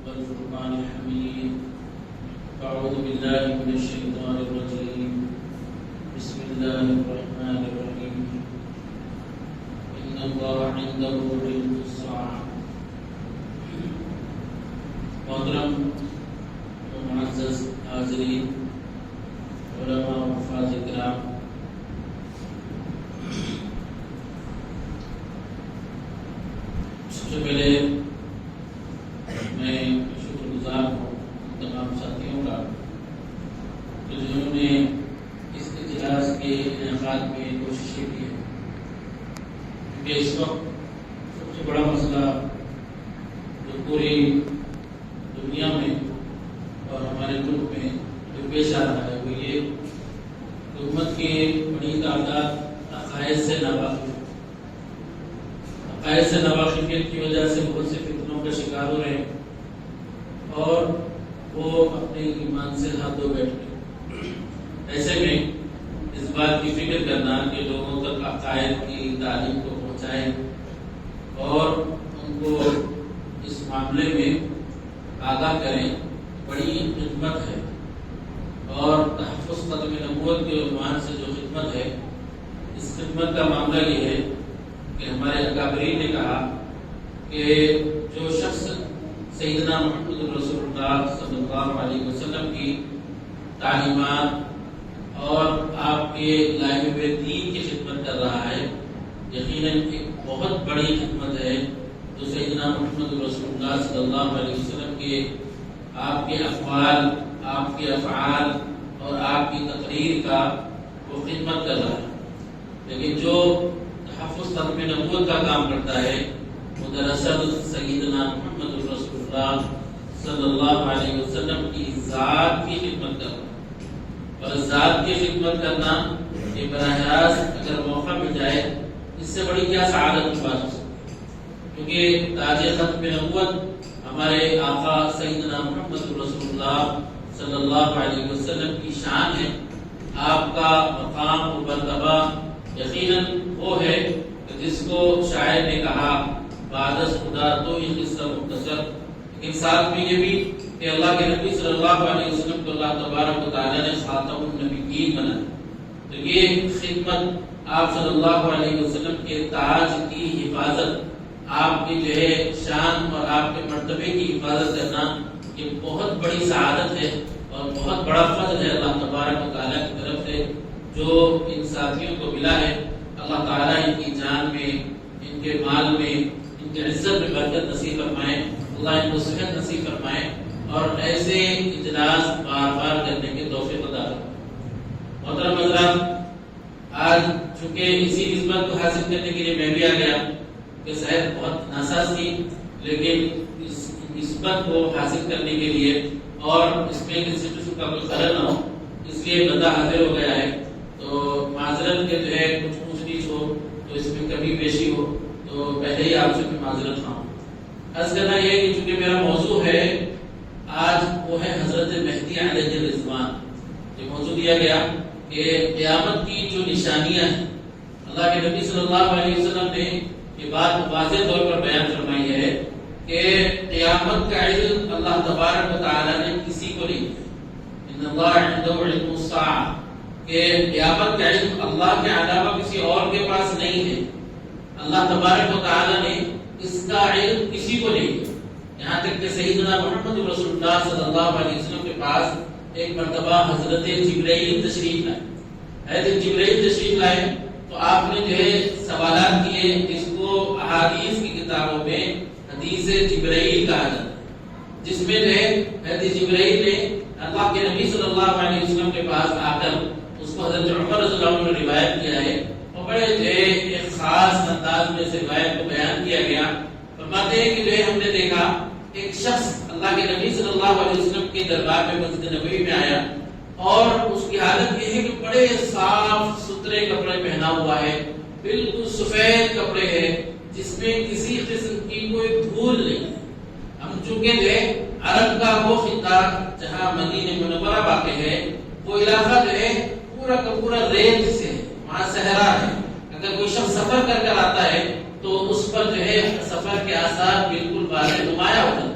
والفرقان الحميد. أعوذ بالله من الشيطان الرجيم. بسم الله الرحمن الرحيم. إن الله عنده علم الساعة. محترم و معزز حاضرین، علماء و حفاظ کرام، سب سے پہلے میں شکر گزار ہوں تمام ساتھیوں کا کہ جنہوں نے اس اجلاس کے انعقاد میں کوششیں کی ہیں، کیونکہ اس وقت سب سے بڑا مسئلہ جو پوری دنیا میں اور ہمارے ملک میں جو پیش آ رہا ہے وہ یہ کہ امت کی بڑی تعداد عقائد سے ناواقفیت کی وجہ سے بہت سے فتنوں کا شکار ہو رہے ہیں اور وہ اپنے ایمان سے ہاتھ دھو بیٹھے ہیں۔ ایسے میں اس بات کی فکر کرنا کہ لوگوں تک عقائد کی تعلیم کو پہنچائیں اور ان کو اس معاملے میں آگاہ کریں، بڑی خدمت ہے۔ اور تحفظ ختم نبوت کے عنوان سے جو خدمت ہے، اس خدمت کا معاملہ یہ ہے کہ ہمارے اکابرین نے کہا کہ جو شخص سیدنا محمد رسول اللہ صلی اللہ علیہ وسلم کی تعلیمات اور آپ کے لائے ہوئے دین کی خدمت کر رہا ہے، یقیناً ایک بہت بڑی خدمت ہے جو سیدنا محمد رسول اللہ صلی اللہ علیہ وسلم کے آپ کے اقوال، آپ کے افعال اور آپ کی تقریر کا وہ خدمت کر رہا ہے۔ لیکن جو تحفظ ختم نبوت کا کام کرتا ہے وہ دراصل سیدنا محمد رسول اللہ صلی اللہ علیہ وسلم کی ذات کی خدمت کرنا، اور ذات کی خدمت کرنا یہ براہ راست اگر موقع مل جائے اس سے بڑی کیا سعادت کی بات ہو سکتی ہے، کیونکہ تاج ختم نبوت ہمارے آقا سیدنا محمد رسول اللہ صلی اللہ علیہ وسلم کی شان ہے۔ آپ کا مقام و مرتبہ یقیناً وہ ہے کہ جس کو شاعر نے کہا بعد از خدا تو یہ قصہ مختصر، لیکن ساتھ میں یہ بھی کہ اللہ کے نبی صلی اللہ علیہ وسلم کو اللہ تبارک و تعالیٰ نے خاتم النبیین بنا، تو یہ خدمت آپ صلی اللہ علیہ وسلم کے تاج کی حفاظت، آپ کی جو ہے شان اور آپ کے مرتبے کی حفاظت کرنا یہ بہت بڑی سعادت ہے اور بہت بڑا فضل ہے اللہ تبارک و تعالیٰ کی طرف سے جو ان ساتھیوں کو ملا ہے۔ اللہ تعالیٰ ان کی جان میں، ان کے مال میں، ان کے عزت میں برکت نصیب فرمائے، اللہ ان کو صحت نصیب فرمائے اور ایسے اجلاس بار بار کرنے کے توفیق عطا فرمائے۔ محترم حضرات، آج چونکہ اسی عزت کو حاصل کرنے کے لیے میں بھی آ گیا کہ صحت بہت ناساز تھی، لیکن اس نسبت کو حاصل کرنے کے لیے اور اس میں کسی قسم کا کوئی خلل نہ ہو اس لیے بندہ حاضر ہو گیا ہے، تو معذرت کے جو ہے کچھ اونچ نیچ ہو تو اس میں کمی بیشی ہو تو پہلے ہی آپ سے میں معذرت ہوں۔ عرض کرنا یہ کہ چونکہ میرا موضوع ہے آج وہ ہے حضرت مہدی علیہ الرضوان، یہ موضوع دیا گیا کہ قیامت کی جو نشانیاں ہیں، اللہ کے نبی صلی اللہ علیہ وسلم نے یہ بات واضح طور پر بیان فرمائی ہے کہ قیامت کا علم اللہ تبارک و تعالیٰ نے کسی کو نہیں دیا۔ ان اللہ عنده علم الساعہ، کہ قیامت کا علم اللہ کے علاوہ کسی اور کے پاس نہیں ہے، اللہ تبارک و تعالیٰ نے اس کا علم کسی کو نہیں دیا۔ یہاں تک کہ سیدنا محمد رسول اللہ صلی اللہ علیہ وسلم کے پاس ایک مرتبہ حضرت جبرائیل تشریف لائے، حضرت جبرائیل تشریف لائے تو آپ نے جو ہے سوالات کیے، جس کو احادیث کی کتابوں میں حدیث جبرائیل کہا جاتا ہے، جس میں جو ہے حضرت جبرائیل نے اللہ کے نبی صلی اللہ علیہ وسلم کے پاس آ کر اس کو حضرت عمر رضی اللہ عنہ نے روایت کیا ہے اور بڑے جو ہے ایک خاص انداز میں سے روایت کو بیان کیا گیا۔ فرماتے ہیں کہ جو ہے ہم نے دیکھا ایک شخص اللہ کے نبی صلی اللہ علیہ وسلم کے دربار میں مسجد نبوی میں آیا اور اس کی حالت یہ ہے کہ بڑے صاف ستھرے کپڑے پہنا ہوا ہے، بالکل سفید کپڑے ہیں جس میں کسی قسم کی کوئی دھول نہیں۔ ہم چونکہ جو ہے عرب کا وہ خطہ جہاں مدینہ منورہ واقع ہے، وہ علاقہ جو ہے پورا کا پورا ریت سے ہے، وہاں صحرا ہے، اگر کوئی شخص سفر کر آتا ہے تو اس پر جو ہے سفر کے آثار بالکل واضح نمایاں ہوتے ہیں۔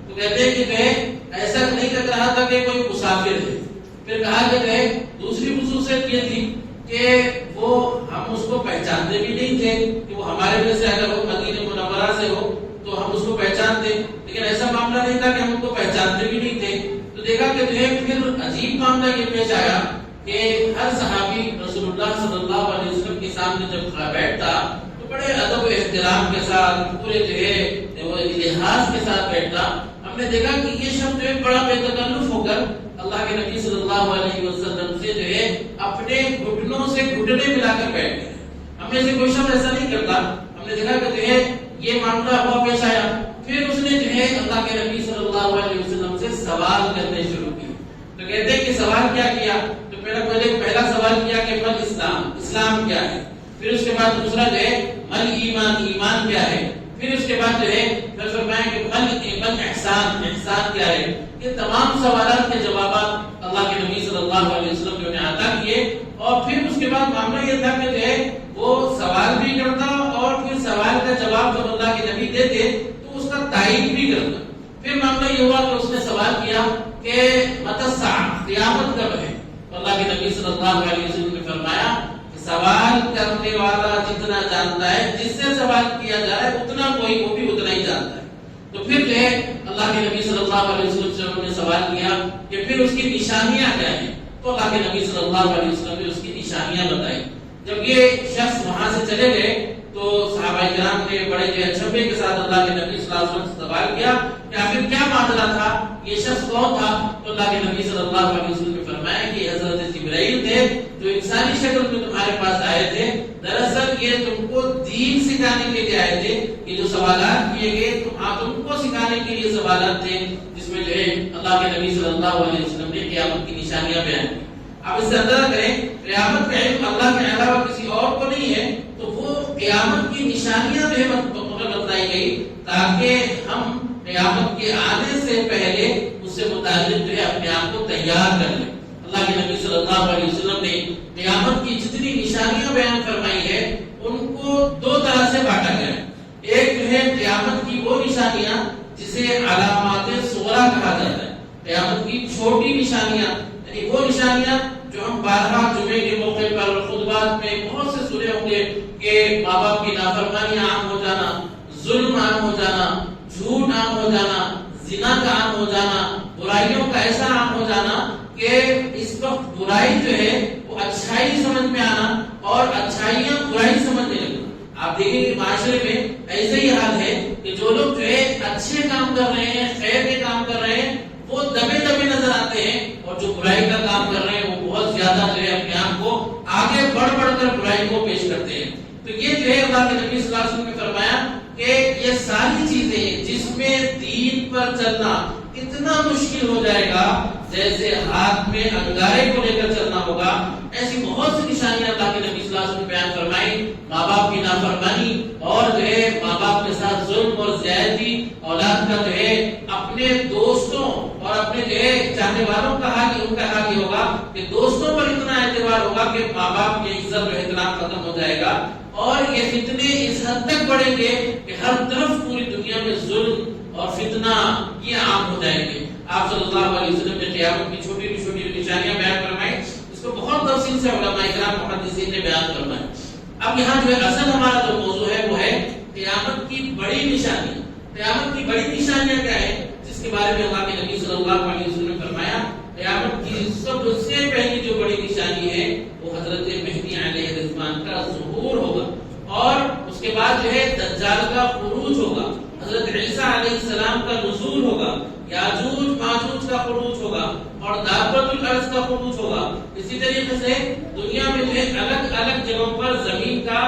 تو کہتے ہیں کہ جو ہے ایسا نہیں لگ رہا تھا کہ کوئی مسافر ہے. پھر کہا کہ جو ہے دوسری خصوصیت یہ تھی کہ وہ ہم اس کو پہچانتے بھی نہیں تھے کہ وہ ہمارے میں سے اگر وہ مدینہ منورہ سے ہو تو ہم اس کو پہچانتے، لیکن ایسا معاملہ نہیں تھا کہ ہم ان کو پہچانتے بھی نہیں تھے. تو دیکھا کہ جو ہے پھر عجیب معاملہ یہ پیش آیا کہ ہر صحابی رسول اللہ صلی اللہ علیہ وسلم کے سامنے جب بیٹھتا تو بڑے ادب و احترام کے ساتھ پورے جو ہے وہ لحاظ کے ساتھ بیٹھتا. ہم نے دیکھا کہ یہ شخص جو ہے بڑا بے تکلف ہو کر اللہ کے نبی صلی اللہ علیہ وسلم سے جو ہے اپنے گھٹنوں سے گھٹنے ملا کر بیٹھ گئے. ہم میں سے کوئی شخص ایسا نہیں کرتا. ہم نے دیکھا کہ جو ہے یہ معاملہ ہوا پیش آیا. پھر اس نے جو ہے اللہ کے نبی صلی اللہ علیہ وسلم سے سوال کرنے شروع کیے. تو کہتے ہیں کہ سوال کیا کیا؟ تو پہلا سوال کیا کہ مل اسلام، اسلام کیا ہے. پھر اس کے بعد دوسرا جو ہے مل ایمان، ایمان کیا ہے. پھر اس کے بعد جو ہے پھر فرمایا کہ مل احسان، احسان کیا ہے. یہ تمام سوالات کے جوابات اللہ کے نبی صلی اللہ علیہ وسلم نے عطا کیے. اور پھر اس کے بعد معاملہ یہ تھا کہ جو ہے وہ سوال بھی کرتا اور پھر سوال کا جواب جب اللہ کے نبی دیتے تو اس کا تائید بھی کرتا. پھر معاملہ یہ ہوا کہ اس نے سوال کیا کہ متی الساعۃ، قیامت کب ہے. اللہ کے نبی صلی اللہ علیہ وسلم نے فرمایا کہ سوال کرنے والا جتنا جانتا ہے، جس سے سوال کیا جائے اتنا کوئی وہ بھی اتنا ہی جانتا ہے. تو پھر جو ہے اللہ کے نبی صلی اللہ علیہ وسلم سے انہوں نے سوال کیا کہ پھر اس کی نشانیاں کیا ہیں. تو اللہ کے نبی صلی اللہ علیہ وسلم نے اس کی نشانیاں بتائی. جب یہ شخص وہاں سے چلے گئے تو صحابہ کرام نے بڑے جو اچھبے کے ساتھ اللہ کے نبی صلی اللہ علیہ وسلم سے سوال کیا کہ آخر کیا معاملہ تھا، یہ شخص کون تھا. تو اللہ کے نبی صلی اللہ علیہ وسلم نے فرمایا کہ حضرت جبرائیل تھے جو انسانی شکل میں تمہارے پاس آئے تھے. دراصل یہ تم کو دین سکھانے کے لیے آئے تھے. یہ جو سوالات کیے گئے تم کو سکھانے کے لیے سوالات تھے، جس میں جو ہے اللہ کے نبی صلی اللہ علیہ وسلم نے قیامت کی نشانیاں بیان کی. آپ اس سے اندازہ کریں قیامت کا علم اللہ کے علاوہ کسی اور کو نہیں ہے. تو وہ قیامت کی نشانیاں جو ہے بتلائی گئی تاکہ ہم قیامت کے آنے سے پہلے اس سے متعلق جو ہے اپنے آپ کو تیار کر لیں. اللہ کے نبی صلی اللہ علیہ وسلم نے قیامت کی جتنی نشانیاں بیان فرمائی ہے ان کو دو طرح سے بانٹا گیا ہے. ایک جو ہے قیامت کی وہ نشانیاں جسے علامات صغریٰ کہا جاتا ہے. قیامت کی چھوٹی نشانیاں یعنی وہ نشانیاں جو ہم بارہا جمعے کے موقع پر خطبات میں بہت سے سنے ہوں گے کہ ماں باپ کی نافرمانیاں عام ہو جانا، ظلم عام ہو جانا، جھوٹ عام ہو جانا، زنا کا عام ہو جانا، برائیوں کا ایسا عام ہو جانا کہ اس وقت برائی جو ہے وہ اچھائی سمجھ میں آنا اور اچھائیاں برائی سمجھنے لگنا. آپ دیکھیں کہ معاشرے میں ایسا ہی حال ہے کہ جو لوگ جو ہے اچھے کام کر رہے ہیں، خیر کے کام کر رہے ہیں، وہ دبے دبے نظر آتے ہیں، اور جو برائی کا کام کر رہے ہیں وہ بہت زیادہ جو ہے اپنے آپ کو آگے بڑھ بڑھ کر برائی کو پیش کرتے ہیں. تو یہ جو ہے اللہ کے نبی صلی اللہ علیہ وسلم نے فرمایا کہ یہ ساری چیزیں جس میں دین پر چلنا اتنا مشکل ہو جائے گا جیسے ہاتھ میں انگارے کو لے کر چلنا ہوگا. ایسی بہت سی نشانیاں اللہ کے نبی صلی اللہ علیہ وسلم نے بیان فرمائی. ماں باپ کی نافرمانی اور جو ہے ماں باپ کے ساتھ ظلم اور زیادتی، اولاد کا جو ہے اپنے دوستوں اور اپنے جو ہے چاہنے والوں کا حال ان کا حال یہ ہوگا کہ دوستوں پر اتنا اعتبار ہوگا کہ ماں باپ کی عزت و احترام ختم ہو جائے گا. اور یہ فتنے اس حد تک بڑھیں گے کہ ہر طرف پوری دنیا میں ظلم اور فتنہ یہ عام ہو جائیں گے. آپ صلی اللہ علیہ وسلم نے قیامت کی چھوٹی چھوٹی نشانیاں بیان فرمائی. اس کو بہت تفصیل سے علماء کرام محدثین نے بیان فرمایا. اب یہاں جو ہے اصل ہمارا جو موضوع ہے وہ ہے قیامت کی بڑی نشانی. قیامت کی بڑی نشانیاں کیا ہے جس کے بارے میں اللہ کے نبی صلی اللہ علیہ وسلم نے فرمایا قیامت کی سب سے پہلی جو بڑی نشانی ہے وہ حضرت مہدی علیہ السلام کا ظہور ہوگا، اور اس کے بعد جو ہے دجال کا خروج ہوگا، حضرت عیسیٰ علیہ السلام کا نزول ہوگا، یاجوج ماجوج کا خروج ہوگا اور دابۃ الارض کا خروج ہوگا. اسی طریقے سے دنیا میں جو ہے الگ الگ جگہوں پر زمین کا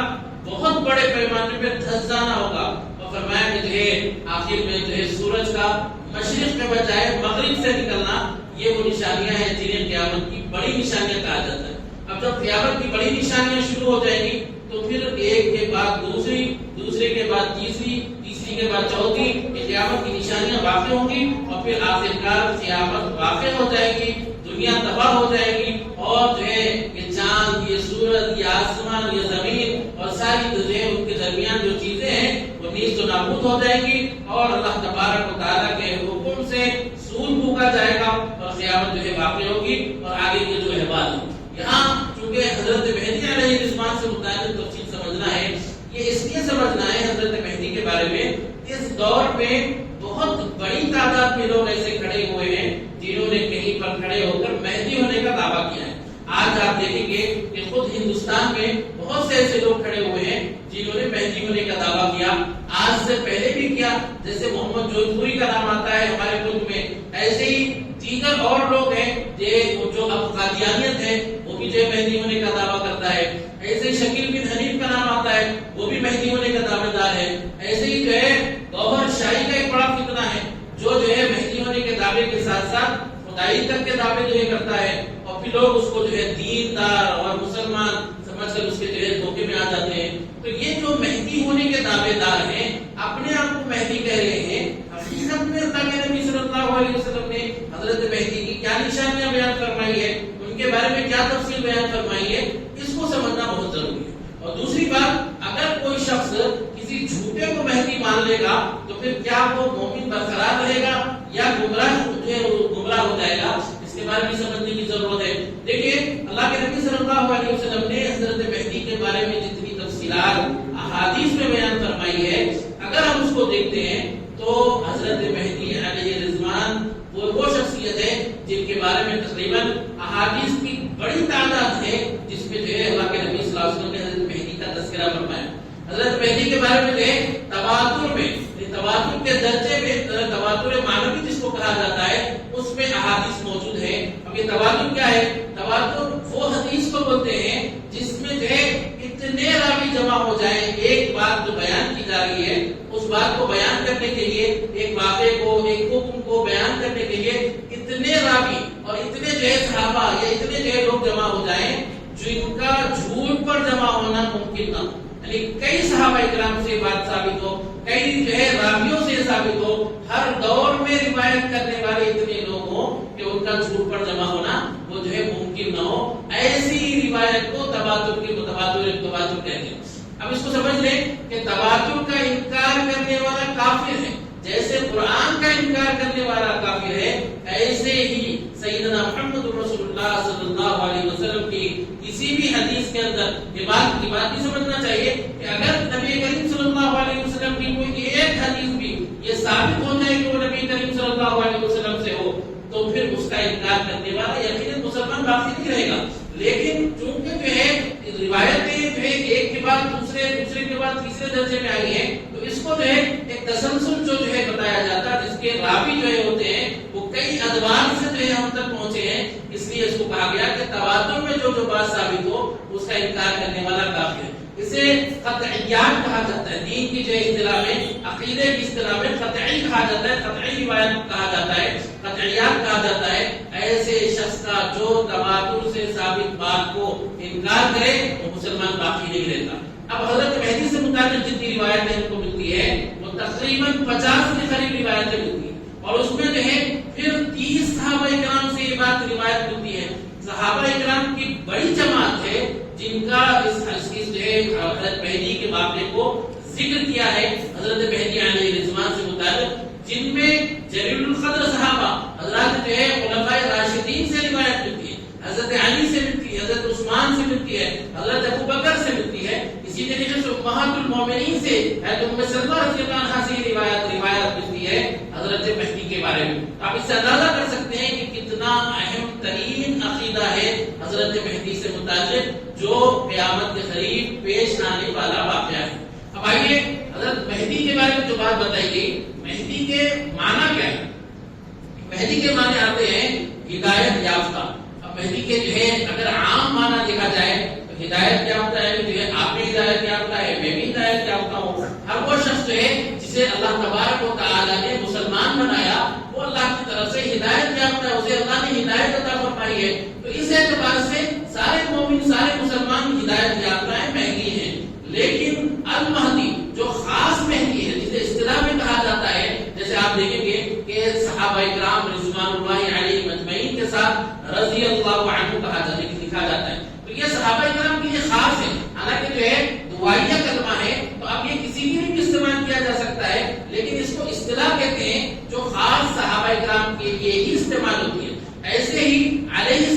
بہت بڑے پیمانے پہ دھس جانا ہوگا. اور فرمایا کہ جو ہے آخر میں جو ہے سورج کا مشرق کے بجائے مغرب سے نکلنا، یہ وہ نشانیاں ہیں جنہیں قیامت کی بڑی نشانیاں کہا جاتا ہے. اب جب قیامت کی بڑی نشانیاں شروع ہو جائیں گی تو پھر ایک کے بعد دوسری، دوسرے کے بعد تیسری، تیسری کے بعد چوتھی قیامت کی نشانیاں واقع ہوں گی، اور پھر آخرکار قیامت واقع ہو جائے گی، دنیا تباہ ہو جائے گی، اور جو ہے یہ چاند، یہ سورج، یہ آسمان، یہ زمین اور ساری جو ہے ان کے درمیان جو چیزیں ہیں وہ نیز تو نابود ہو جائے گی اور اللہ تبارک و تعالیٰ کے حکم سے سود پھونکا جائے گا اور قیامت جو ہے واقع ہوگی اور آگے کی جو ہے بات ہوگی. یہاں چونکہ حضرت مہدی علیہ السلام سے متعلق تفصیل سمجھنا ہے، یہ اس لیے سمجھنا ہے حضرت مہدی کے بارے میں، اس دور میں بہت بڑی تعداد میں لوگ ایسے کھڑے ہوئے ہیں جنہوں نے کہیں پر کھڑے ہو کر مہدی ہونے کا دعویٰ کیا ہے. آج آپ دیکھیں گے کہ خود ہندوستان میں بہت سے ایسے لوگ کھڑے ہوئے ہیں جنہوں نے مہدی ہونے کا دعویٰ کیا، آج سے پہلے بھی کیا. جیسے محمد جودھ پوری کا نام آتا ہے ہمارے ملک میں، ایسے ہی دیگر اور لوگ ہیں جو اب قادیانیت ہے وہ بھی جو ہے مہدی ہونے کا دعویٰ کرتا ہے. ایسے ہی شکیل بن حنیف کا نام آتا ہے، وہ بھی مہدی ہونے کا دعوے دار ہے. ایسے ہی جو ہے گوہر شاہی کا ایک بڑا فتنہ ہے جو ہے مہدی ہونے کے دعوے کے ساتھ ساتھ خدائی تک کے دعوے جو ہے کرتا ہے، اور پھر لوگ اس کو جو ہے دیندار اور مسلمان سمجھ کر اس کے جو ہے دھوکے میں آ جاتے ہیں. تو یہ جو مہدی ہونے کے دعوے دار ہیں اپنے آپ کو مہدی کہہ رہے ہیں، حقیقت میں اللہ کے نبی صلی اللہ علیہ وسلم نے حضرت مہدی کی کیا نشانیاں بیان فرمائی ہے، ان کے بارے میں کیا تفصیل بیان فرمائی ہے، اس کو سمجھنا بہت ضروری ہے. اور دوسری بات، اگر کوئی شخص کسی جھوٹے کو مہدی مان لے گا تو پھر کیا وہ مومن برقرار رہے گا یا گمراہ ہو جائے گا، اس کے بارے میں سمجھنے کی ضرورت ہے. دیکھیے اللہ کے نبی صلی اللہ علیہ وسلم نے حضرت مہدی کے بارے میں جتنی تفصیلات احادیث میں بیان فرمائی ہے، اگر ہم اس کو دیکھتے ہیں تو حضرت مہدی علیہ الرضوان وہ شخصیت ہے جن کے بارے میں تقریباً احادیث کی بڑی تعداد ہے جس میں جو ہے اللہ کے نبی صلی اللہ علیہ وسلم نے حضرت مہدی کا تذکرہ فرمایا. حضرت مہدی کے بارے میں جو ہے تواتر میں، تواتر کے درجے میں، تواتر معنوی جس کو کہا جاتا ہے، اس میں احادیث موجود ہے. اب یہ تواتر کیا ہے؟ تواتر وہ حدیث کو بولتے ہیں جس میں جو ہے اتنے راوی جمع ہو جائیں، ایک بات جو بیان کی جا رہی ہے اس بات کو بیان کرنے کے لیے، ایک واقعے کو، ایک حکم کو بیان کرنے کے لیے اتنے راوی اور اتنے جو ہے صحابہ یا اتنے جو ہے لوگ جمع ہو جائیں جن کا جھوٹ پر جمع ہونا ممکن نہ ہو. یعنی کئی صحابہ اکرام سے بات ثابت ہو، کئی جو ہے راویوں سے ثابت ہو، ہر دور میں روایت کرنے والے اتنے لوگ ہوں کہ ان کا جھوٹ پر جمع ہونا وہ جو ہے ممکن نہ ہو. ایسی روایت کو تواتر کہتے ہیں. اب اس کو سمجھ لیں کہ تواتر کا انکار کرنے والا کافر ہے. جیسے قرآن کا انکار کرنے والا کافر ہے، ایسے ہی سیدنا محمد رسول اللہ صلی اللہ علیہ وسلم کی کسی بھی حدیث کے اندر یہ بات بھی سمجھنا چاہیے کہ اگر نبی کریم صلی اللہ علیہ وسلم کی کوئی ایک حدیث بھی یہ ثابت ہو جائے کہ وہ نبی کریم صلی اللہ علیہ وسلم سے ہو تو پھر اس کا انکار کرنے والا یقیناً مسلمان باقی نہیں رہے گا. لیکن چونکہ جو ہے روایتیں جو ہے ایک کے بعد دوسرے کے بعد تیسرے درجے میں آئی ہیں، تو اس کو جو ہے ایک تسلسل جو ہے بتایا جاتا ہے، جس کے راوی جو ہے ہوتے ہیں وہ کئی ادوار سے جو ہے ہم تک پہنچے ہیں. اس لیے اس کو کہا گیا کہ تواتر میں جو بات ثابت ہو اس کا انکار کرنے والا کافر ہے. اسے قطعیات کہا جاتا ہے. دین کی جو اصطلاح میں، عقیدے کی اصطلاح میں قطعی کہا جاتا ہے، قطعی روایت کہا جاتا ہے، قطعیات کہا جاتا ہے. ایسے شخص کا جو تواتر سے ثابت بات کو انکار کرے وہ مسلمان باقی نہیں رہتا. اب حضرت مہدی سے متعلق جتنی روایتیں ہم کو ملتی ہے وہ تقریباً 50 کے قریب روایتیں ملتی ہیں، اور اس میں جو ہے پھر 30 صحابہ کرام سے یہ بات روایت ملتی ہے. صحابہ کرام کی بڑی جماعت ہے جن کا اس جو ہے حضرت مہدی کے واقعے کو ذکر کیا ہے حضرت مہدی علیہ الرضوان سے متعلق، جن میں جلیل القدر صحابہ حضرات جو ہے خلفائے راشدین سے روایت ملتی ہے، حضرت علی سے ملتی ہے، حضرت عثمان سے ملتی ہے، حضرت ابو بکر سے ملتی ہے. اسی طریقے سے امہات المومنین سے حضرت ام سلمہ رضی اللہ عنہا سے روایت ملتی ہے حضرت مہدی کے بارے میں. آپ اس سے اندازہ کر سکتے ہیں کہ کتنا اہم ترین عقیدہ ہے حضرت مہدی سے متعلق جو قیامت کے قریب پیش آنے والا واقعہ ہے. اب آئیے حضرت مہدی کے بارے میں جو بات بتائی گئی، مہدی کے معنی کیا ہے؟ مہدی کے معنی آتے ہیں ہدایت یافتہ. اب مہدی کے جو ہے اگر عام معنی دیکھا جائے تو ہدایت یافتہ ہے، جو ہے آپ بھی ہدایت یافتہ ہے، میں بھی ہدایت یافتہ ہوں. ہر وہ شخص جو ہے جسے اللہ تبارک و تعالی نے مسلمان بنایا وہ اللہ کی طرف سے ہدایت یافتہ ہے، اسے اللہ نے ہدایت عطا فرمائی ہے. تو اس اعتبار سے سارے مومن، سارے مسلمان ہدایت یافتہ ہیں، مہدی ہیں. لیکن المہدی جو خاص مہدی ہے جسے اصطلاح میں کہا جاتا ہے، جیسے آپ دیکھیں گے کہ صحابہ اکرام رضوان اللہ علیہم اجمعین کے ساتھ رضی اللہ عنہ کہا جاتا ہے، لکھا جاتا ہے. تو یہ صحابہ اکرام کے لیے خاص ہے، حالانکہ جو ہے دعائیہ کلمہ ہے تو اب یہ کسی کے لیے بھی استعمال کیا جا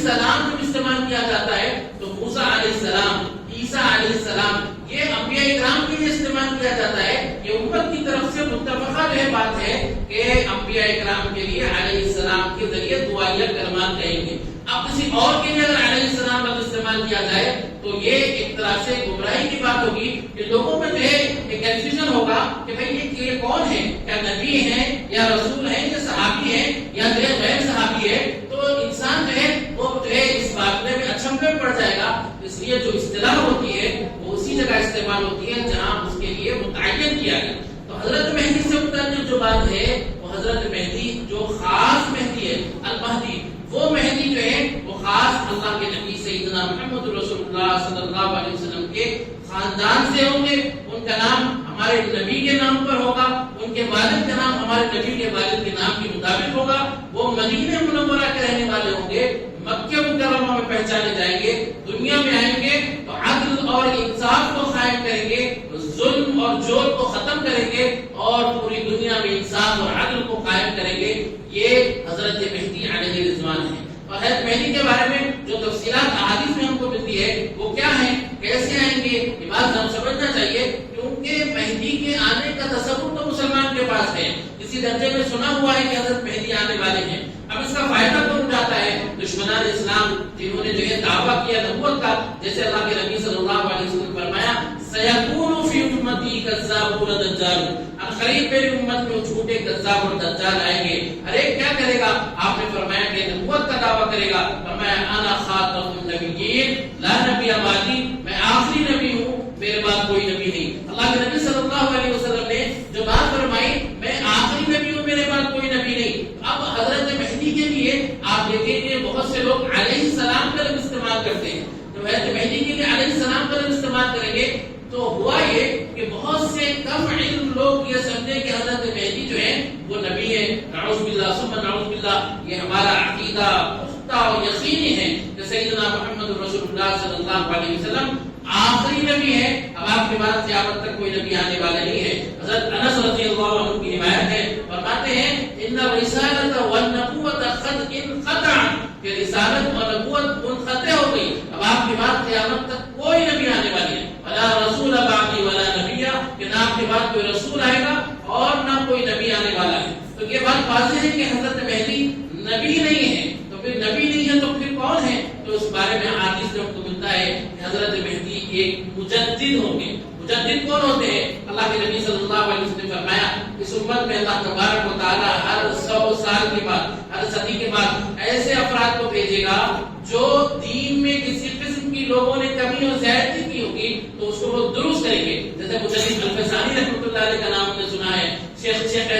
السلام جب استعمال کیا جاتا ہے تو موسیٰ علیہ السلام، عیسیٰ علیہ السلام، یہ انبیاء اکرام کے لیے استعمال کیا جاتا ہے. یہ امت کی طرف سے متفقہ جو ہے بات ہے کہ انبیاء اکرام کے لیے علیہ السلام کے ذریعے دعائیہ کلمات کہیں گے. اب کسی اور کے لیے اگر علیہ السلام کا استعمال کیا جائے تو یہ ایک طرح سے گمراہی کی بات ہوگی کہ لوگوں میں جو ہے ایک کنفیوژن ہوگا کہ بھئی یہ کون ہے، کیا نبی ہے یا رسول ہے یا صحابی ہے یا غیر صحابی ہے. تو انسان جو ہے وہ جو ہے اس معاملے میں اچھمبے میں پڑ جائے گا. اس لیے جو اصطلاح ہوتی ہے وہ اسی جگہ استعمال ہوتی ہے جہاں اس کے لیے متعین کیا گیا. تو حضرت مہدی سے متعلق جو بات ہے وہ حضرت مہدی جو خاص مہدی ہے، المہدی، وہ مہدی جو ہے وہ خاص اللہ کے نبی سیدنا محمد رسول اللہ صلی اللہ علیہ وسلم کے خاندان سے ہوں گے. ان کا نام ہمارے نبی کے نام پر ہوگا، ان کے والد کا نام ہمارے نبی کے والد کے نام کے مطابق ہوگا. وہ مدینہ منورہ کے رہنے والے ہوں گے، مکہ مکرمہ میں پہچانے جائیں گے. دنیا میں آئیں گے تو عدل اور انصاف کو قائم کریں گے، ظلم اور جور کو ختم کریں گے اور پوری دنیا میں انصاف اور عدل کو قائم کریں گے. یہ حضرت مہدی علیہ رضوان ہے. اور حضرت مہدی کے بارے میں جو تفصیلات احادیث میں ہم کو ملتی ہے وہ کیا ہیں، کیسے آئیں گے، یہ بات ہم سمجھنا چاہیے. کیونکہ مہدی کے آنے کا تصور تو مسلمان کے پاس ہے، اسی درجے میں سنا ہوا ہے کہ حضرت مہدی آنے والے ہیں. اب اس کا فائدہ کون اٹھاتا ہے؟ دشمنان اسلام، جنہوں نے جو ہے دعویٰ کیا نبوت کا. جیسے اللہ کے نبی صلی اللہ علیہ وسلم نے فرمایا سَيَكُونُ فِي أُمَّتِي كَذَّابُونَ دَجَّالُونَ، قریب میری امت میں جھوٹے کذاب اور دجال آئیں گے. ارے کیا کرے گا؟ آپ نے فرمایا کہ نبوت کا دعویٰ کرے گا. فرمایا انا خاتم النبیین لا نبی بعدی، میں آخری نبی ہوں، میرے بعد کوئی نبی نہیں. اللہ کے نبی صلی اللہ علیہ وسلم نے جو بات فرمائی میں آخری نبی ہوں، میرے بعد کوئی نبی نہیں. اب حضرت مہدی کے لیے آپ دیکھیں گے بہت سے لوگ علیہ السلام کا لفظ استعمال کرتے ہیں. تو حضرت مہدی کے لیے علیہ السلام کا لفظ استعمال کریں گے تو ہوا یہ کہ بہت سے کم علم لوگ یہ سمجھے کہ حضرت مہدی جو ہے وہ نبی ہے. نعوذ باللہ ثم نعوذ باللہ. یہ ہمارا عقیدہ پختہ اور یقینی ہے کہ سیدنا محمد رسول اللہ صلی اللہ علیہ وسلم آخری نبی ہے. اب آپ کے بعد قیامت تک کوئی نبی آنے والا نہیں ہے. حضرت انس رضی اللہ عنہ کی روایت ہے، فرماتے ہیں ان الرسالۃ والنبوۃ قد انقطع، کہ رسالت اور نبوت منقطع ہو گئی. اب آپ کے بعد قیامت تک کوئی نبی آنے والی ہے. ولا رسول بعدی ولا نبی، کہ نہ آپ کے بعد کوئی رسول آئے گا اور نہ کوئی نبی آنے والا ہے. تو یہ بات واضح ہے کہ حضرت مہدی نبی نہیں ہے. تو پھر نبی نہیں ہے تو پھر کون ہے؟ تو اس بارے میں حدیث میں ہم کو ملتا ہے کہ حضرت مہدی ایک مجدد ہوں گے. مجدد کون ہوتے ہیں؟ اللہ کے نبی صلی اللہ علیہ وسلم نے فرمایا اس امت میں اللہ تبارک و تعالی ہر 100 سال کے بعد، ہر صدی کے بعد ایسے افراد کو بھیجے گا جو دین میں کسی قسم کی لوگوں نے کمی اور زیادتی کی ہوگی تو اس کو وہ درست کریں گے. جیسے مجدد الفسانی رحمۃ اللہ علیہ کا نام ہم نے سنا ہے، شیخ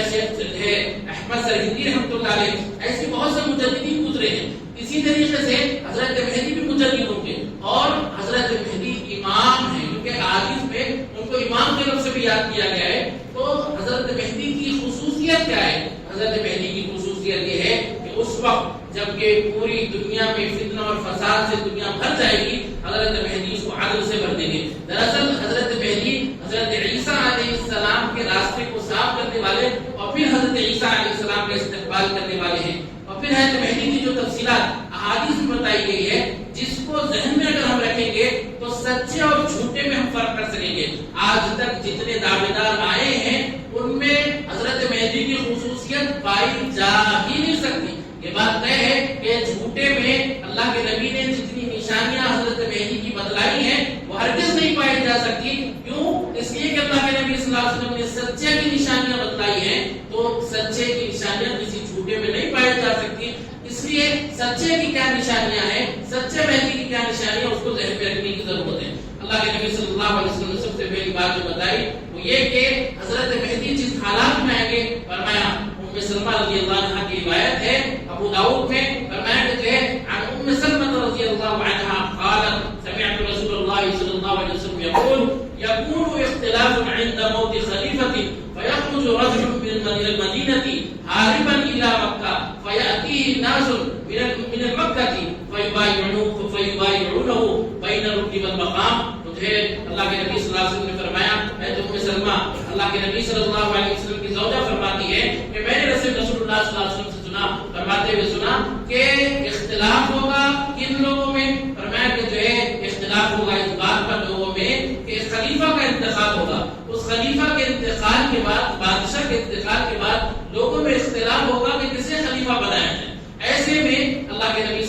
احمد سرہندی رحمۃ اللہ علیہ، ایسے بہت سے مجددین گزرے ہیں. اسی طریقے سے حضرت مہدی بھی مجدد ہوں گے اور حضرت مہدی امام ہیں، کیونکہ احادیث میں ان کو امام کے لفظ سے بھی یاد کیا گیا ہے. تو حضرت مہدی کی خصوصیت کیا ہے؟ حضرت مہدی کی خصوصیت یہ ہے کہ اس وقت جب کہ پوری دنیا میں فتنہ اور فساد سے دنیا بھر جائے گی، حضرت مہدی اس کو عدل سے بھر دیں گے. دراصل حضرت مہدی حضرت عیسیٰ علیہ السلام کے راستے کو صاف کرنے والے اور پھر حضرت عیسیٰ علیہ السلام کا استقبال کرنے والے ہیں. اور پھر حضرت مہدی کی جو تفصیلات احادیث میں بتائی گئی ہے، جس کو ذہن میں اگر ہم رکھیں گے تو سچے اور جھوٹے میں ہم فرق کر سکیں گے. آج تک جتنے دعوے دار آئے ہیں ان میں حضرت مہدی کی خصوصیت پائی جا ہی نہیں سکتی. یہ بات طے ہے کہ جھوٹے میں اللہ کے نبی نے جتنی نشانیاں حضرت مہدی کی بتلائی ہیں وہ ہرگز نہیں پائی جا سکتی. کیوں؟ اس لیے کہ اللہ کے نبی صلی اللہ علیہ وسلم نے سچے کی نشانیاں بتلائی ہیں، تو سچے کی نشانیاں کسی جھوٹے میں نہیں پائی جا سکتی. اس لیے سچے کی کیا نشانیاں ہیں، سچے مہدی کی کیا نشانیاں، اس کو ذہن میں رکھنے کی ضرورت ہے. اللہ کے نبی صلی اللہ علیہ وسلم نے سب سے پہلی بات جو بتائی وہ یہ کہ حضرت مہدی جس حالات میں آئیں گے، فرمایا ام سلمہ رضی اللہ عنہا کی روایت ہے ابو داؤد میں، فرمایا کہ عن ام سلمہ رضی اللہ عنہا قالت سمعت رسول اللہ صلی اللہ علیہ وسلم يقول يكون اختلاف عند موت خلیفۃ فيخرج رجل من المدینہ هاربا الى مکہ فيأتيه الناس من المکہ فيبايعونه بين الركن والمقام. مجھے اللہ کے نبی صلی اللہ علیہ وسلم نے فرمایا، اے ام سلمہ، اللہ کے نبی صلی اللہ علیہ وسلم کی زوجہ فرماتی ہے کہ میں نے رسول اللہ صلی اللہ علیہ وسلم سے سنا، فرماتے ہوئے سنا کہ اختلاف ہوگا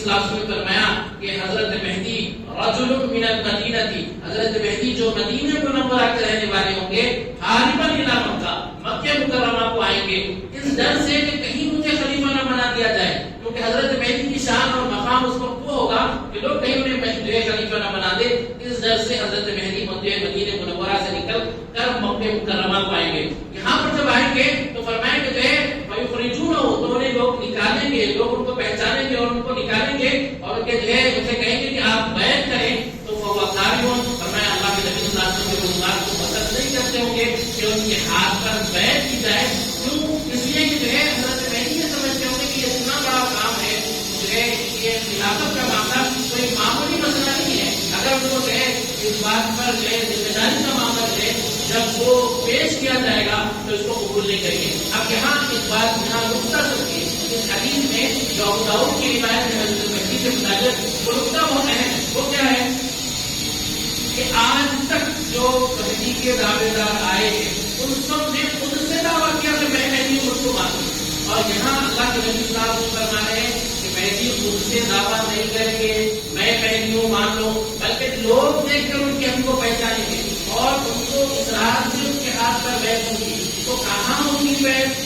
صلی اللہ علیہ وسلم نے فرمایا کہ حضرت مہدی رجل من المدینہ تھی، حضرت مہدی جو مدینہ منورہ کے رہنے والے ہوں گے، حاربا الی مکہ، مکہ مکرمہ کو آئیں گے، اس ڈر سے کہ کہیں مجھے خلیفہ نہ بنا دیا جائے، کیونکہ حضرت مہدی کی شان اور مقام اس وقت وہ ہوگا کہ لوگ کہیں انہیں خلیفہ نہ بنا دے، اس ڈر سے حضرت مہدی مدینہ منورہ سے نکل کر مکہ مکرمہ کو آئیں گے۔ یہاں پر جب آئیں گے تو فرمائیں کہ جو ہے فیخرجونہ، تو انہیں لوگ نکالیں گے، لوگ ان کو پہچانیں گے اور ان کو نکالیں گے اور ان کے جو ہے ان سے کہیں گے کہ آپ بیعت کریں، تو وہ کارون، فرمایا اللہ کے نبی صلی اللہ علیہ وسلم اس بات کو پسند نہیں کرتے ہوں گے کہ ان کے ہاتھ پر بیعت کی جائے، کیوں؟ اس لیے کہ جو ہے حضرت مہدی یہ سمجھتے ہوں گے کہ یہ اتنا بڑا کام ہے، جو ہے یہ خلافت کا معاملہ کوئی معمولی مسئلہ نہیں ہے، اگر ان کو جو ہے اس بات پر جو ہے ذمہ داری کا معاملہ جو ہے جب وہ پیش کیا جائے گا تو اس کو قبول نہیں کریں گے۔ اب یہاں اس بات یہاں نقطہ سمجھیے، اس حدیث میں جو ابو داؤد کی روایت ہے حضرت مہدی کے متعلق، وہ نقطہ بہت اہم ہے، وہ کیا ہے کہ آج تک جو مہدی کے دعوے دار آئے ہیں ان سب نے خود سے دعویٰ کیا کہ میں مہدی ہوں، مجھ کو مانوں، اور یہاں اللہ کے نبی صلی اللہ علیہ وسلم فرما رہے ہیں کہ مہدی خود سے دعویٰ نہیں کریں گے میں مہدی ہوں مان لو، بلکہ لوگ دیکھ کر ان کے ہم کو پہچانیں گے اور ان کو اصرار سے ان کے ہاتھ پر بیعت ہوگی۔ تو کہاں ہوگی بیعت؟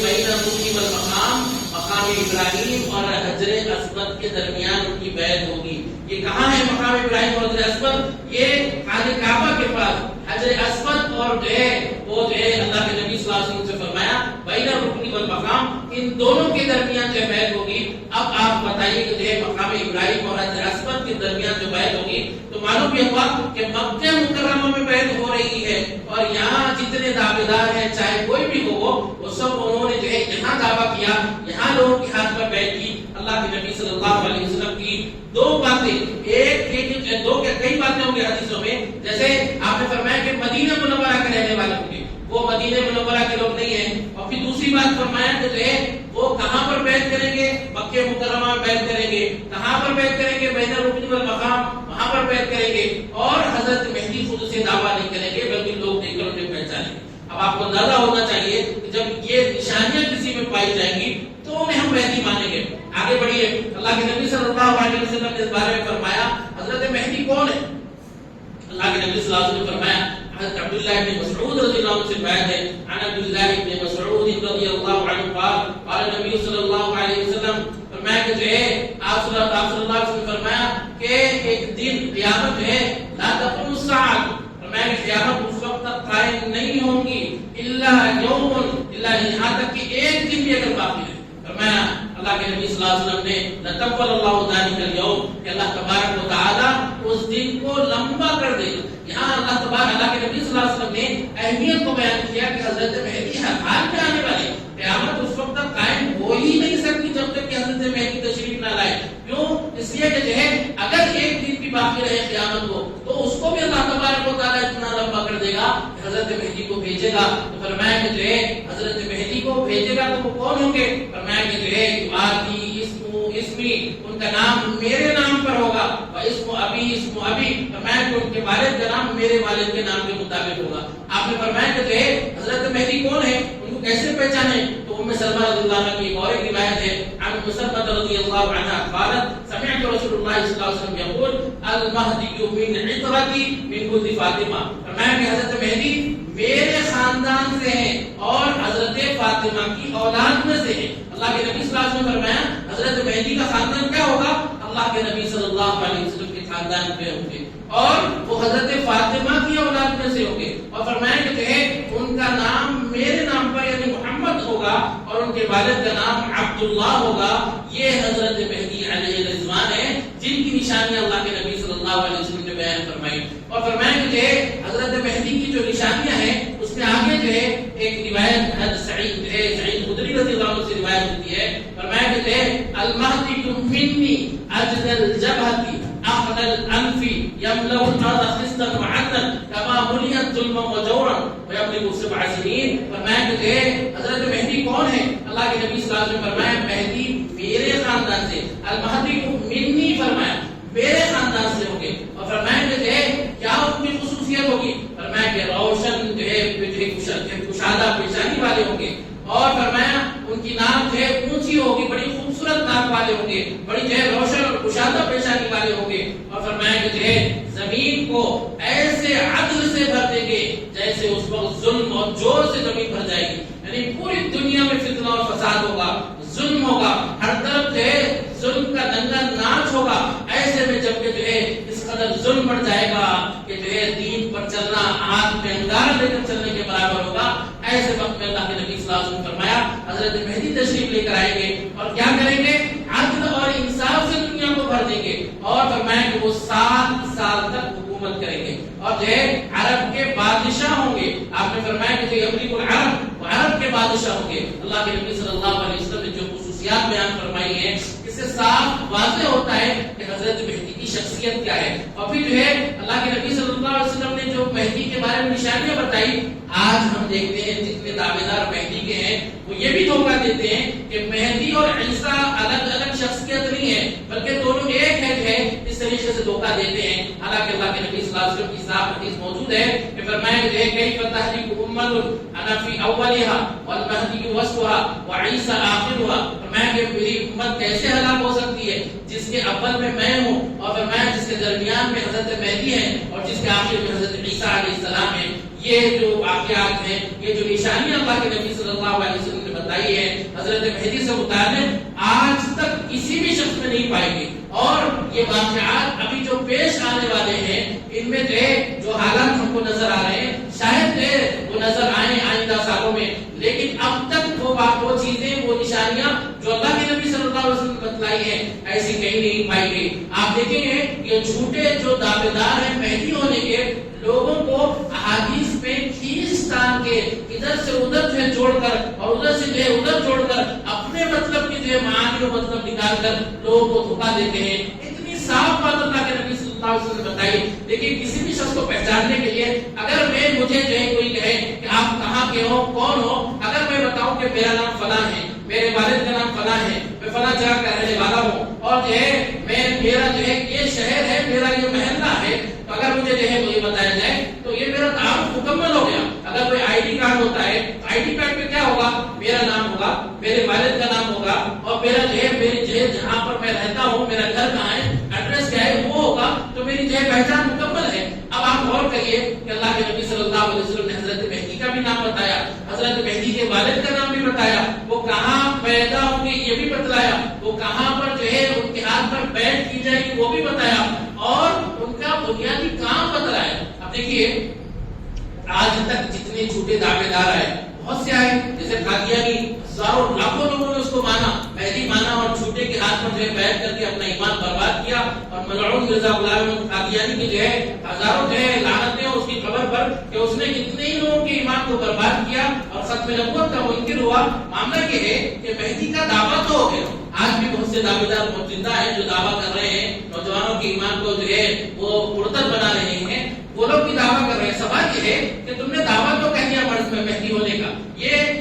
بین الرکن والمقام، مقام ابراہیم اور حجر اسود کے درمیان ان کی بیعت ہوگی۔ یہ کہاں ہے مقام ابراہیم اور حجر اسود؟ یہ خانہ کعبہ کے پاس حجر اسود اور جو ہے وہ جو ہے اللہ کے نبی صلی اللہ علیہ وسلم سے فرمایا بین الرکن والمقام، ان دونوں کے درمیان جو بیعت ہوگی۔ اب آپ بتائیے کہ جو ہے مقام ابراہیم اور حجر اسود کے درمیان جو بیعت ہوگی تو معلوم یہ ہوا کہ مکہ مکرمہ میں بیعت ہو رہی ہے، اور یہاں جتنے دعوے دار ہیں چاہے کوئی بھی ہو وہ سب انہوں نے جو ہے یہاں دعویٰ کیا، یہاں لوگوں کے ہاتھ پر بیعت کی۔ اللہ کے نبی صلی اللہ علیہ وسلم کی دو باتیں، ایک دو کئی باتیں ہوں گی حدیثوں میں، جیسے آپ نے فرمایا کہ مدینہ منورہ کے رہنے والے ہوں گے، وہ مدینہ منورہ کے لوگ نہیں ہیں، اور پھر دوسری بات فرمایا کہ جو ہے وہ کہاں پر بیعت کریں گے؟ مکہ مکرمہ میں بیعت کریں گے۔ کہاں پر بیعت کریں گے؟ بین الرکن والمقام، وہاں پر بیعت کریں گے، اور حضرت مہدی خود سے دعویٰ نہیں کریں گے بلکہ لوگ دیکھ کر انہیں پہچانیں گے۔ اب آپ کو اندازہ ہونا چاہیے کہ جب یہ نشانیاں کسی میں پائی جائیں گی تو انہیں ہم مہدی مانیں گے۔ آگے بڑھیے، اللہ کے نبی صلی اللہ علیہ وسلم نے اس بارے میں فرمایا حضرت مہدی کون ہے؟ اللہ کے نبی صلی اللہ علیہ وسلم نے فرمایا، حضرت عبداللہ بن مسعود رضی اللہ عنہ سے روایت ہے، عن عبداللہ بن مسعود رضی اللہ عنہ قال قال نبی صلی اللہ علیہ وسلم، فرمایا کہ جو ہے آپ صلی اللہ علیہ وسلم نے فرمایا کہ ایک دن قیامت جو ہے لا تقوم الساعۃ، فرمایا کہ قیامت اس وقت تک قائم نہیں ہوگی الا یوم، الا یہاں تک کہ ایک دن بھی اگر باقی ہے۔ فرمایا اللہ کے نبی صلی اللہ علیہ وسلم نے لتقبل اللہ ذلک اليوم، کہ اللہ تبارک و تعالی اس دن کو لمبا کر دے گا۔ یہاں اللہ کے نبی صلی اللہ علیہ وسلم نے اہمیت کو بیان کیا کہ حضرت مہدی حال میں آنے والے، قیامت اس وقت تک قائم ہو ہی نہیں سکتی جب تک کہ حضرت مہدی تشریف نہ لائے۔ کیوں؟ اس لیے کہ جو ہے اگر ایک دن بھی باقی رہے قیامت کو تو اس کو بھی اللہ تبارک و تعالیٰ اتنا لمبا کر دے گا کہ حضرت مہدی کو بھیجے گا۔ تو فرمایا کہ جو ہے حضرت مہدی کو بھیجے گا تو وہ کون ہوں گے؟ فرمایا کہ جو ہے آتی اسمی، ان کا نام میرے نام پر ہوگا، اور اسم ابی، فرمایا کہ ان کے والد کا نام میرے والد کے نام کے مطابق ہوگا۔ آپ نے فرمایا کہ جو ہے حضرت مہدی کون ہے، ان کو کیسے پہچانے؟ تو ام سلمہ رضی اللہ عنہ کی ایک اور روایت ہے، عن ام سلمہ رضی اللہ عنہا قالت سمعت رسول اللہ صلی اللہ علیہ وسلم یقول المہدی من عطرتی من ولد فاطمہ، فرمایا کہ حضرت مہدی میرے خاندان سے ہیں اور حضرت فاطمہ کی اولاد میں سے ہیں۔ اللہ کے نبی صلی اللہ علیہ وسلم نے فرمایا حضرت مہدی کا خاندان کیا ہوگا؟ اللہ کے نبی صلی اللہ علیہ وسلم کے خاندان پہ ہوں گے، اور وہ حضرت فاطمہ کی اولاد میں سے ہوں گے، اور فرمایا کہ جو ہے ان کا نام میرے نام پر یعنی محمد ہوگا اور ان کے والد کا نام عبداللہ ہوگا۔ یہ حضرت مہدی علیہ الرضوان ہے جن کی نشانیاں اللہ کے نبی صلی اللہ علیہ وسلم نے بیان فرمائی، اور فرمایا کہ جو ہے حضرت مہدی کی جو نشانیاں ہیں اس میں آگے جو ہے ایک روایت حضرت سعید خدری رضی اللہ عنہ سے روایت ہوتی ہے، فرمایا کہ جو ہے المہدی منی اجد الجبہتی اخذ الانف يملأ الارض خستا وعدلا كما ملئت ظلما وجورا ويبلغ 7 سنين۔ فرمایا کہ جو ہے حضرت مہدی کون ہے؟ اللہ کے نبی صلی اللہ علیہ وسلم فرمایا مہدی میرے خاندان سے، المہدی منی، فرمایا میرے خاندان سے ہوں گے، اور فرمایا کہ جو ہے کیا ان کی خصوصیت ہوگی؟ فرمایا کہ روشن جو ہے کشادہ پیشانی والے ہوں گے، اور فرمایا ان کی ناک جو ہے اونچی ہوگی، بڑی خوبصورت ناک والے ہوں گے، گے، بڑی جو ہے روشن اور کشادہ پیشانی والے ہوں گے، اور فرمایا کہ جو ہے زمین کو ایسے عدل سے بھر دیں گے جیسے اس وقت ظلم اور جور سے زمین بھر جائے گی. یعنی پوری دنیا میں فتنہ اور فساد ہوگا، ظلم ہوگا، ہر طرف جو ہے ظلم کا ننگا ناچ ہوگا. ایسے میں جب کہ جو ہے اس قدر ظلم بڑھ جائے گا کہ جو ہے دین پر چلنا آگ میں انگارہ لے کر چلنے کے برابر ہوگا. ایسے وقت میں اللہ کے نبی صلی اللہ علیہ وسلم نے فرمایا حضرت مہدی تشریف لے کر آئیں گے اور کیا کریں گے؟ عدل اور انصاف سے دنیا کو بھر دیں گے، اور فرمایا کہ وہ 7 سال تک حکومت کریں گے، اور جو ہے عرب کے بادشاہ ہوں گے. آپ نے فرمایا کہ جو یملک العرب، وہ عرب کے بادشاہ ہوں گے. اللہ کے نبی صلی اللہ علیہ وسلم نے جو خصوصیات بیان فرمائی ہیں اس سے صاف واضح ہوتا ہے کہ حضرت مہدی کی شخصیت کیا ہے. اور پھر جو ہے اللہ کے نبی صلی اللہ علیہ وسلم نے جو مہدی کے بارے میں نشانیاں بتائی، آج ہم دیکھتے ہیں جتنے دعوے دار مہدی کے ہیں وہ یہ بھی دھوکہ دیتے ہیں کہ مہدی اور عیسیٰ الگ الگ شخصیت نہیں ہے بلکہ دونوں ایک ہے. اس طریقے سے دھوکہ دیتے ہیں. حالانکہ اللہ کے نبی صلی اللہ علیہ وسلم کی صاف حدیث موجود ہے کہ فرمایا کہ کیف تحریک امت انا فی اولها والمہدی وسطها وعیسیٰ آخرها. فرمایا کہ میری امت کیسے ہلاک ہو سکتی ہے جس کے اول میں ہوں، اور فرمایا جس کے درمیان میں حضرت مہدی ہے اور جس کے آخر میں حضرت عیسیٰ علیہ السلام ہے. یہ جو واقعات ہیں، یہ جو نشانیاں اللہ کے نبی صلی اللہ علیہ وسلم نے بتائی ہے حضرت مہدی سے متعلق، آج تک کسی بھی شخص میں نہیں پائے گی. اور یہ واقعات ابھی جو پیش آنے والے ہیں ان میں جو حالات ہم کو نظر آ رہے ہیں شاید وہ نظر آئیں آئندہ سالوں میں، لیکن اب تک وہ چیزیں، وہ نشانیاں جو اللہ کے نبی صلی اللہ علیہ وسلم نے بتلائی ہیں ایسی کہیں نہیں پائی گئی. آپ دیکھیں گے یہ جھوٹے جو دعوے دار ہیں مہدی ہونے کے، لوگوں کو احادیث پہ کھینچ تان کے ادھر سے ادھر جو ہے جوڑ کر اور ادھر سے جو ہے ادھر جوڑ کر اپنے مطلب کی جو ہے معانی و مطلب نکال کر لوگوں کو دھوکا دیتے ہیں. اتنی صاف بات اللہ کے نبی صلی اللہ علیہ وسلم نے بتائی. لیکن کسی بھی شخص کو پہچاننے کے لیے اگر مجھے جو ہے کوئی کہے کہ آپ کہاں کے ہو، کون ہو، اگر میں بتاؤں کہ میرا نام فلاں ہے، میرے والد کا نام فلاں ہے، میں فلاں جگہ کا رہنے والا ہوں، اور جو ہے میرا جو ہے یہ شہر ہے، میرا یہ محلہ ہے، تو اگر مجھے جو ہے یہ بتایا جائے تو یہ میرا تعارف مکمل ہو گیا. اگر کوئی آئی ڈی کارڈ ہوتا ہے تو آئی ڈی کارڈ پہ کیا ہوگا؟ میرا نام ہوگا، میرے والد کا نام ہوگا، اور میرا جو ہے میری جو ہے جہاں پر میں رہتا ہوں، میرا گھر کہاں ہے، ایڈریس کیا ہے، وہ ہوگا، تو میری جو ہے پہچان مکمل ہے. اب آپ غور کریے کہ اللہ کے نبی صلی اللہ علیہ وسلم نے حضرت مہدی کا بھی نام بتایا، حضرت مہدی کے والد کا نام بھی بتایا، وہ کہاں پیدا ہوں گے یہ بھی بتلایا، وہ کہاں پر جو ہے ان کے ہاتھ پر بیعت کی جائے گی وہ بھی بتایا، اور ان کا بنیادی کام بتلایا. اب دیکھیے آج تک جتنے جھوٹے دعوے دار آئے بہت سے آئے، جیسے قادیانی، ہزاروں لاکھوں لوگوں نے اس کو مانا، مہدی مانا، اور جھوٹے کے ہاتھ پر جو ہے بیعت کر کے اپنا ایمان برباد کیا. اور ملعون مرزا غلام احمد قادیانی کی جو ہے ہزاروں جو ہے لعنتیں اس کی خبر پر کہ اس نے کتنے ہی لوگوں کے ایمان کو برباد کیا اور ختم نبوت کا منکر ہوا. معاملہ یہ ہے کہ مہدی کا دعویٰ تو ہو گیا. آج بھی بہت سے دعوے دار موجودہ ہیں جو دعویٰ کر رہے ہیں، نوجوانوں کے ایمان کو جو ہے وہ مرتد بنا رہے ہیں، وہ لوگ بھی دعویٰ کر رہے ہیں. سوال یہ ہے کہ تم نے دعویٰ تو کہہ دیا مہدی ہونے کا، یہ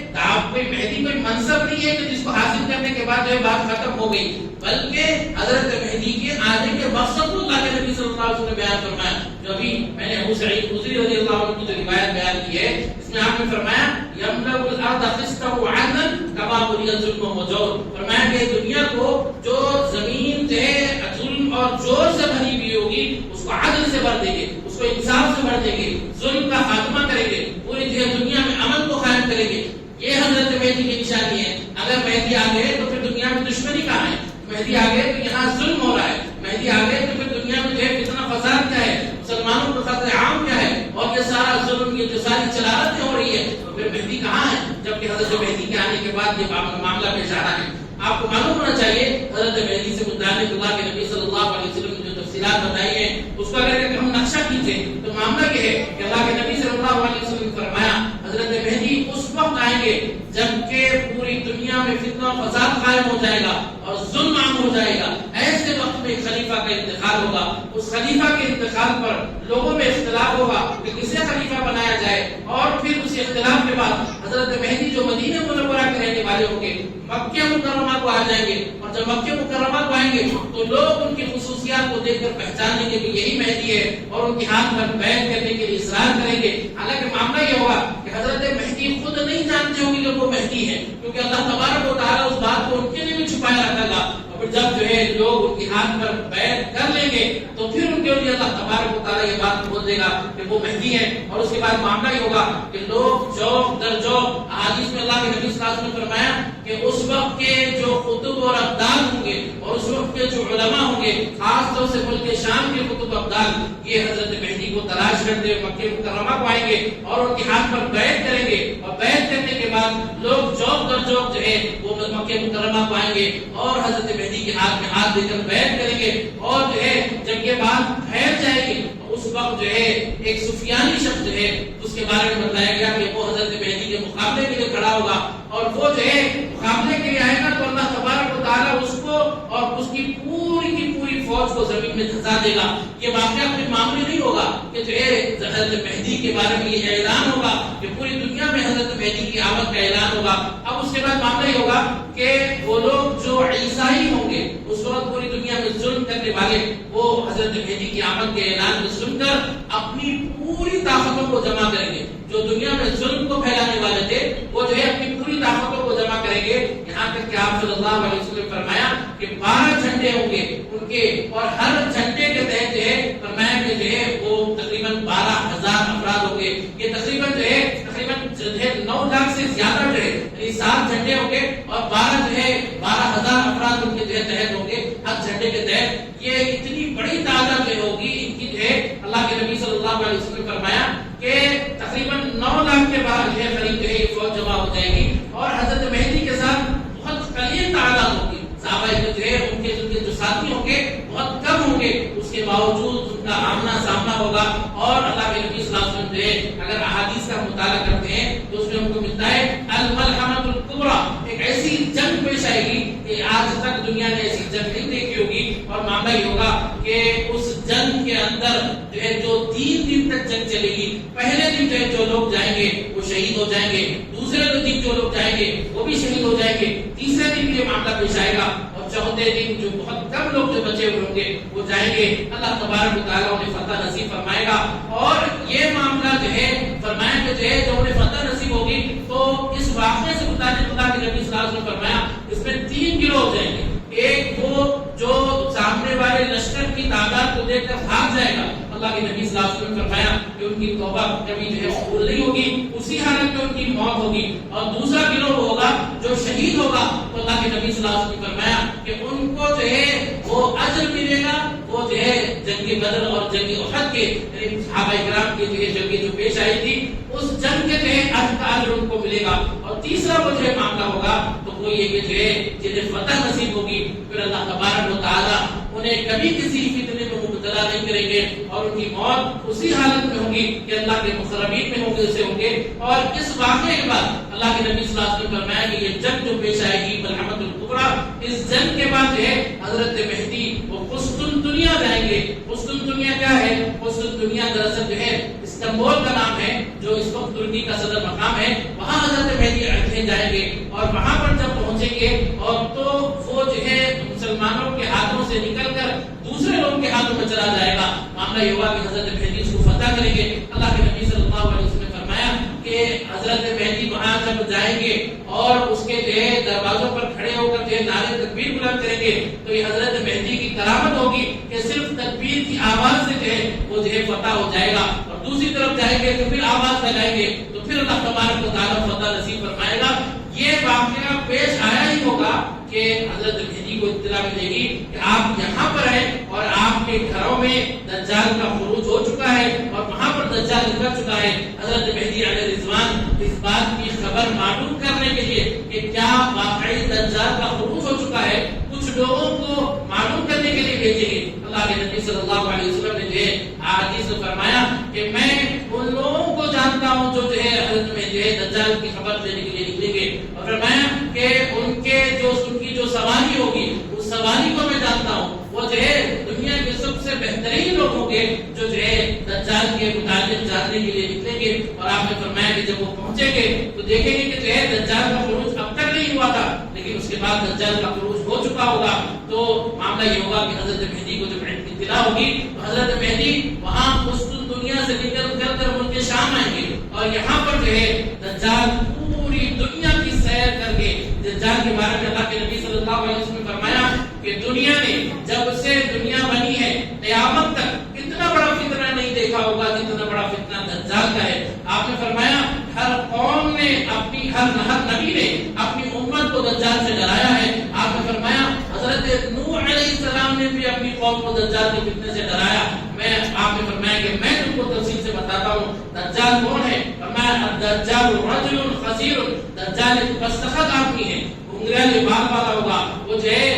کوئی مہدی کوئی منصب نہیں ہے کہ جس کو حاصل کرنے کے بعد جو ہے بات ختم ہو گئی، بلکہ حضرت مہدی کے آنے کے مقصد کو اللہ کے نبی صلی اللہ علیہ وسلم نے بیان فرمایا. جو ابھی میں نے ابو سعید خدری رضی اللہ عنہ کی جو روایت بیان کی ہے اس میں آپ نے فرمایا یملأ الارض قسطا وعدلا کما بنی الظلم وجور. فرمایا کہ دنیا کو جو زمین جو ہے ظلم اور جور سے بھری ہوئی ہوگی اس کو عدل سے بھر دیں گے، اس کو انصاف سے بھر دیں گے، ظلم کا خاتمہ کریں گے، پوری دنیا میں امن کو قائم کریں گے. یہ حضرت مہدی کی نشانی ہے. اگر مہدی آ گئے تو پھر دنیا میں دشمنی کہاں ہے؟ مہدی آ گئے تو یہاں ظلم ہو رہا ہے. مہدی آ گئے تو پھر دنیا میں جو ہے کتنا فساد کیا ہے، مسلمانوں کا قتل عام کیا ہے، اور یہ سارا ظلم، یہ جو ساری چلالتیں ہو رہی ہے، تو پھر مہدی کہاں ہے؟ جبکہ حضرت مہدی کے آنے کے بعد یہ معاملہ پیش آ رہا ہے. آپ کو معلوم ہونا چاہیے حضرت مہدی سے متعلق اللہ کے نبی صلی اللہ علیہ وسلم نے جو تفصیلات بتائی ہیں اس کو اگر ہم نقشہ کھینچیں تو معاملہ یہ ہے کہ اللہ کے نبی صلی اللہ علیہ وسلم نے فرمایا حضرت مہدی اس وقت آئیں گے جبکہ پوری دنیا میں فتنہ و فساد قائم ہو جائے گا اور ظلم عام ہو جائے گا. ایسے وقت میں خلیفہ کا انتقال ہوگا. اس خلیفہ کے انتقال پر لوگوں میں اختلاف ہوگا کہ کسے خلیفہ بنایا جائے، اور پھر اس اختلاف کے بعد حضرت مہدی جو مدینہ منورہ کے رہنے والے ہوں گے مکہ مکرمہ کو آ جائیں گے، اور جب مکہ مکرمہ کو آئیں گے تو لوگ ان کی خصوصیات کو دیکھ کر پہچان لیں گے کہ یہی مہدی ہے، اور ان کے ہاتھ پر بیعت کرنے کے لیے اصرار کریں گے. حالانکہ معاملہ یہ ہوگا کہ حضرت مہدی خود نہیں جانتے ہوں گے کہ وہ مہدی ہے، کیونکہ اللہ تبارک و تعالیٰ اس بات کو ان کے لیے بھی چھپایا رکھے گا. اور پھر جب جو ہے ہے لوگ ان کے ہاتھ پر بیعت کر لیں گے تو پھر ان کے لیے اللہ تبارک و تعالیٰ یہ بات بول دے گا کہ وہ مہدی ہے. اور اس کے بعد معاملہ یہ ہوگا کہ لوگ جوق در جوق، احادیث میں اللہ کے نبی صلی اللہ علیہ وسلم نے فرمایا کہ اس وقت کے جو خطب اور ابدال ہوں گے اور اس وقت کے جو علماء ہوں گے، خاص طور سے ملک شام کے خطب ابدال، یہ حضرت مہدی کو تلاش کرتے ہوئے مکہ مکرمہ کو آئیں گے اور ان کے ہاتھ پر بیعت کریں گے. اور بیعت کرنے کے بعد لوگ جوق در جوق جو ہے وہ مکہ مکرمہ کو آئیں گے اور حضرت مہدی کے ہاتھ میں ہاتھ دے کر بیعت کریں گے. اور جو ہے جب یہ بات پھیل جائے گی اس وقت جو ہے ایک سفیانی شخص جو ہے اس کے بارے میں بتایا گیا کہ وہ حضرت مہدی کے مقابلے کے لیے کھڑا ہوگا اور وہ جو ہے مقابلے کے لیے آئے گا تو اللہ تبارک و تعالیٰ اس کو اور اس کی پوری فوج کو زمین میں دھسا دے گا. یہ واقعہ کوئی معمولی نہیں ہوگا کہ جو ہے حضرت مہدی کے بارے میں یہ اعلان ہوگا کہ پوری دنیا میں حضرت مہدی کی آمد کا اعلان ہوگا. اب اس کے بعد معاملہ یہ ہوگا کہ وہ لوگ جو عیسائی ہوں گے اس وقت پوری دنیا میں ظلم کرنے والے وہ حضرت مہدی کی آمد کے اعلان کو سن کر اپنی پوری طاقتوں کو جمع کریں گے. جو دنیا میں ظلم کو پھیلانے والے تھے وہ جو ہے اپنی پوری طاقتوں کو جمع کریں گے. یہاں تک کہ آپ صلی اللہ علیہ وسلم نے فرمایا کہ 12 جھنڈے ہوں گے ان کے اور ہر جھنڈے کے تحت جو ہے فرمایا کہ جو ہے وہ تقریباً 12,000 افراد ہوں گے. یہ تقریباً جو ہے 9 لاکھ سے زیادہ جو ہے 7 جھنڈے ہوں گے اور 12,000 افراد ان کے تحت ہوں گے ہر جھنڈے کے تحت. یہ اتنی بڑی تعداد جو ہوگی ان کی جو ہے اللہ کے نبی صلی اللہ علیہ وسلم نے فرمایا کہ تقریباً 9 لاکھ کے بعد جو ہے قریب جو ہے یہ فوج جمع ہو جائے گی اور حضرت مہدی کے ساتھ بہت قلیل تعداد ہوگی. صحابہ جو ہے ان کے جو ساتھی ہوں گے بہت کم ہوں گے، اس کے باوجود ان کا آمنا سامنا ہوگا. اور اللہ کے نبی صلی اللہ علیہ وسلم جو ہے اگر احادیث کا مطالعہ کرتے ہیں تو اس میں ہم کو ملتا ہے الملحمۃ الکبریٰ، ایک ایسی جنگ پیش آئے گی کہ آج تک دنیا نے ایسی جنگ نہیں دیکھی ہوگی. اور معاملہ یہ ہوگا کہ اس جنگ کے اندر جو ہے جو 3 دن تک جنگ چلے گی، پہلے دن جو ہے جو لوگ جائیں گے وہ شہید ہو جائیں گے، دوسرے دن جو لوگ جائیں گے وہ بھی شہید ہو جائیں گے، تیسرے دن یہ معاملہ پیش آئے گا اور چوتھے دن جو بہت کم لوگ جو بچے ہوئے ہوں گے وہ جائیں گے. اللہ تبارک و تعالیٰ انہیں فتح نصیب فرمائے گا. اور یہ معاملہ جو ہے فرمایا کہ جو ہے جب انہیں فتح نصیب ہوگی تو اس واقعے سے متعلق اللہ کے نبی صلی اللہ علیہ وسلم نے فرمایا اس میں 3 گروہ ہو جائیں گے. ایک وہ جو سامنے والے لشکر کی تعداد کو دیکھ کر بھاگ جائے گا، اللہ کے نبی صلی اللہ علیہ وسلم نے فرمایا کہ ان کی توبہ کبھی جو ہے قبول نہیں ہوگی، اسی حالت میں ان کی موت ہوگی. اور دوسرا گروہ ہوگا جو شہید ہوگا تو اللہ کے نبی صلی اللہ علیہ وسلم نے فرمایا کہ ان کو جو ہے وہ اجر ملے گا، وہ جو ہے جنگ بدر اور جنگ احد کے صحابہ کرام کی جو جنگیں جو پیش آئی تھی اس جنگ کے جو ہے اجر ان کو ملے گا. اور تیسرا وہ جو ہے معاملہ ہوگا تو وہ یہ کہ جو ہے جنہیں فتح نصیب ہوگی پھر اللہ تبارک و تعالیٰ انہیں کبھی کسی فتنے میں مبتلا نہیں کریں گے اور ان کی موت اسی حالت میں ہوگی کہ اللہ کے مقربین میں ہوں گے. اور اس واقعے کے بعد اللہ کے نبی صلی اللہ علیہ وسلم نے فرمایا کہ یہ جنگ جو پیش آئے گی ملحمۃ الکبریٰ، اس جنگ کے بعد جو ہے حضرت مہدی وہ قسطنطنیہ جائیں گے. قسطنطنیہ کیا ہے؟ قسطنطنیہ دراصل جو ہے استنبول کا نام ہے جو اس وقت ترکی کا صدر مقام ہے. وہاں حضرت مہدی جائیں گے اور وہاں پر جب پہنچیں گے اور تو وہ جو ہے مسلمانوں کے ہاتھوں سے نکل کر دوسرے لوگوں کے ہاتھوں میں چلا جائے گا. معاملہ یہ ہوا کہ حضرت مہدی اس کو فتح کریں گے. اللہ کے نبی صلی اللہ علیہ وسلم نے فرمایا کہ حضرت مہدی وہاں جب جائیں گے اور اس کے جو ہے دروازوں پر کھڑے ہو کر جو ہے نعرے تکبیر بلند کریں گے تو یہ حضرت مہدی کی کرامت ہوگی کہ صرف تکبیر کی آواز سے جو ہے وہ جو ہے فتح ہو جائے گا. اور دوسری طرف جائیں گے تو پھر آواز لگائیں گے تو پھر اللہ تبارک و تعالیٰ فتح نصیب فرمائے گا. یہ واقعہ پیش آیا ہی ہوگا کہ حضرت مہدی کو اطلاع ملے گی کہ آپ یہاں پر ہیں اور آپ کے گھروں میں دجال کا خروج ہو چکا ہے اور وہاں پر دجال نکل چکا ہے. حضرت مہدی علیہ رضوان اس بات کی خبر معلوم کرنے کے لیے کہ کیا واقعی دجال کا خروج ہو چکا ہے کچھ لوگوں کو معلوم کرنے کے لیے بھیجیں گے. اللہ کے نبی صلی اللہ علیہ وسلم نے جو ہے حدیث میں فرمایا کہ میں ان لوگوں کو جانتا ہوں جو ہے حضرت میں جو ہے دجال کی خبر دینے کے لیے نکلیں گے. اور فرمایا کہ ان کی جو سواری ہوگی اس سواری کو میں جانتا ہوں، وہ جو ہے دنیا کے سب سے بہترین لوگ ہوں گے جو ہے دجال کے متعلق جاننے کے لیے نکلیں گے. اور آپ نے فرمایا کہ جب وہ پہنچیں گے تو دیکھیں گے کہ جو ہے دجال کا خروج اب تک نہیں ہوا تھا لیکن اس کے بعد دجال کا خروج ہو چکا ہوگا. تو معاملہ یہ ہوگا کہ حضرت مہدی کو جب اطلاع ہوگی تو حضرت مہدی وہاں دنیا سے نکل کر ملک شام آئیں گے اور یہاں پر جو ہے دجال پوری دنیا کی سیر کر کے دجال کے بارے میں اللہ کے نبی صلی اللہ علیہ وسلم نے فرمایا کہ دنیا نے قوم کو دجال کے فتنے سے ڈرایا. میں آپ نے فرمایا کہ میں تم کو تفصیل سے بتاتا ہوں دجال کون ہے. فرمایا الدجال رجل خزیر، دجال ایک بستخط آدمی ہے، گھنگریالے بال والا ہوگا، وہ جو ہے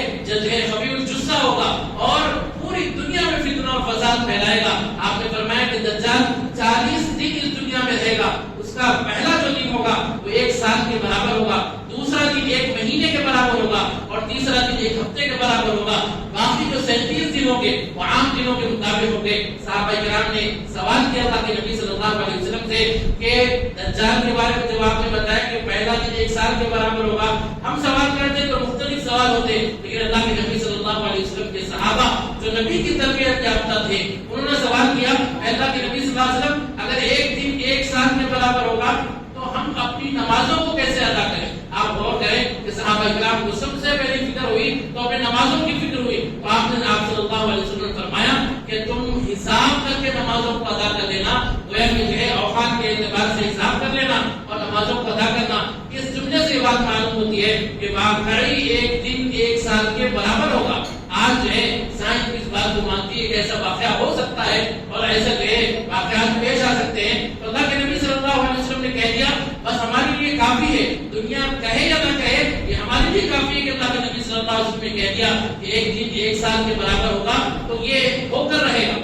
خبیر الجثہ ہوگا اور پوری دنیا میں فتنہ اور فساد پھیلائے گا. آپ نے فرمایا کہ دجال 40 دن اس دنیا میں رہے گا. اس کا پہلا جو دن ہوگا وہ 1 سال کے برابر ہوگا، دوسرا دن 1 مہینے کے برابر ہوگا اور تیسرا دن 1 ہفتے کے برابر ہوگا. باقی جو 37 دن ہوں گے وہ عام دنوں کے مطابق ہوں گے. صحابہ کرام نے سوال کیا تھا کہ نبی صلی اللہ علیہ وسلم سے کہ دجال کے بارے میں جب آپ نے بتایا کہ پہلا دن 1 سال کے برابر ہوگا، ہم سوال کرتے تو مختلف سوال ہوتے، لیکن اللہ کے نبی صلی اللہ علیہ وسلم کے صحابہ جو نبی کی تربیت یافتہ تھے انہوں نے سوال کیا اللہ کے نبی صلی اللہ علیہ وسلم اگر ایک دن 1 سال کے برابر ہوگا تو ہم اپنی نمازوں کو کیسے ادا کریں. آپ غور کریں کہ صحابہ کرام کو سب سے پہلی فکر ہوئی تو اپنے نمازوں کی فکر ہوئی. تو آپ نے آپ صلی اللہ علیہ وسلم نے فرمایا کہ تم حساب کر کے نمازوں کو ادا کر لینا، گویا کہ جو ہے اوقات کے اعتبار سے حساب کر لینا اور نمازوں کو ادا کرنا. اس جملے سے بات معلوم ہوتی ہے کہ واقعی ایک دن 1 سال کے برابر ہوگا. آج جو ہے سائنس اس بات کو مانتی ہے کہ ایسا واقعہ ہو سکتا ہے اور ایسا جو ہے واقعات پیش آ سکتے ہیں. تو اللہ کے نبی صلی اللہ علیہ وسلم نے کہہ دیا بس ہمارے لیے کافی ہے، دنیا کہے یا نہ کہے یہ ہمارے لیے کافی ہے کہ اللہ کے نبی صلی اللہ علیہ وسلم نے کہہ دیا کہ ایک دن 1 سال کے برابر ہوگا تو یہ ہو کر رہے گا.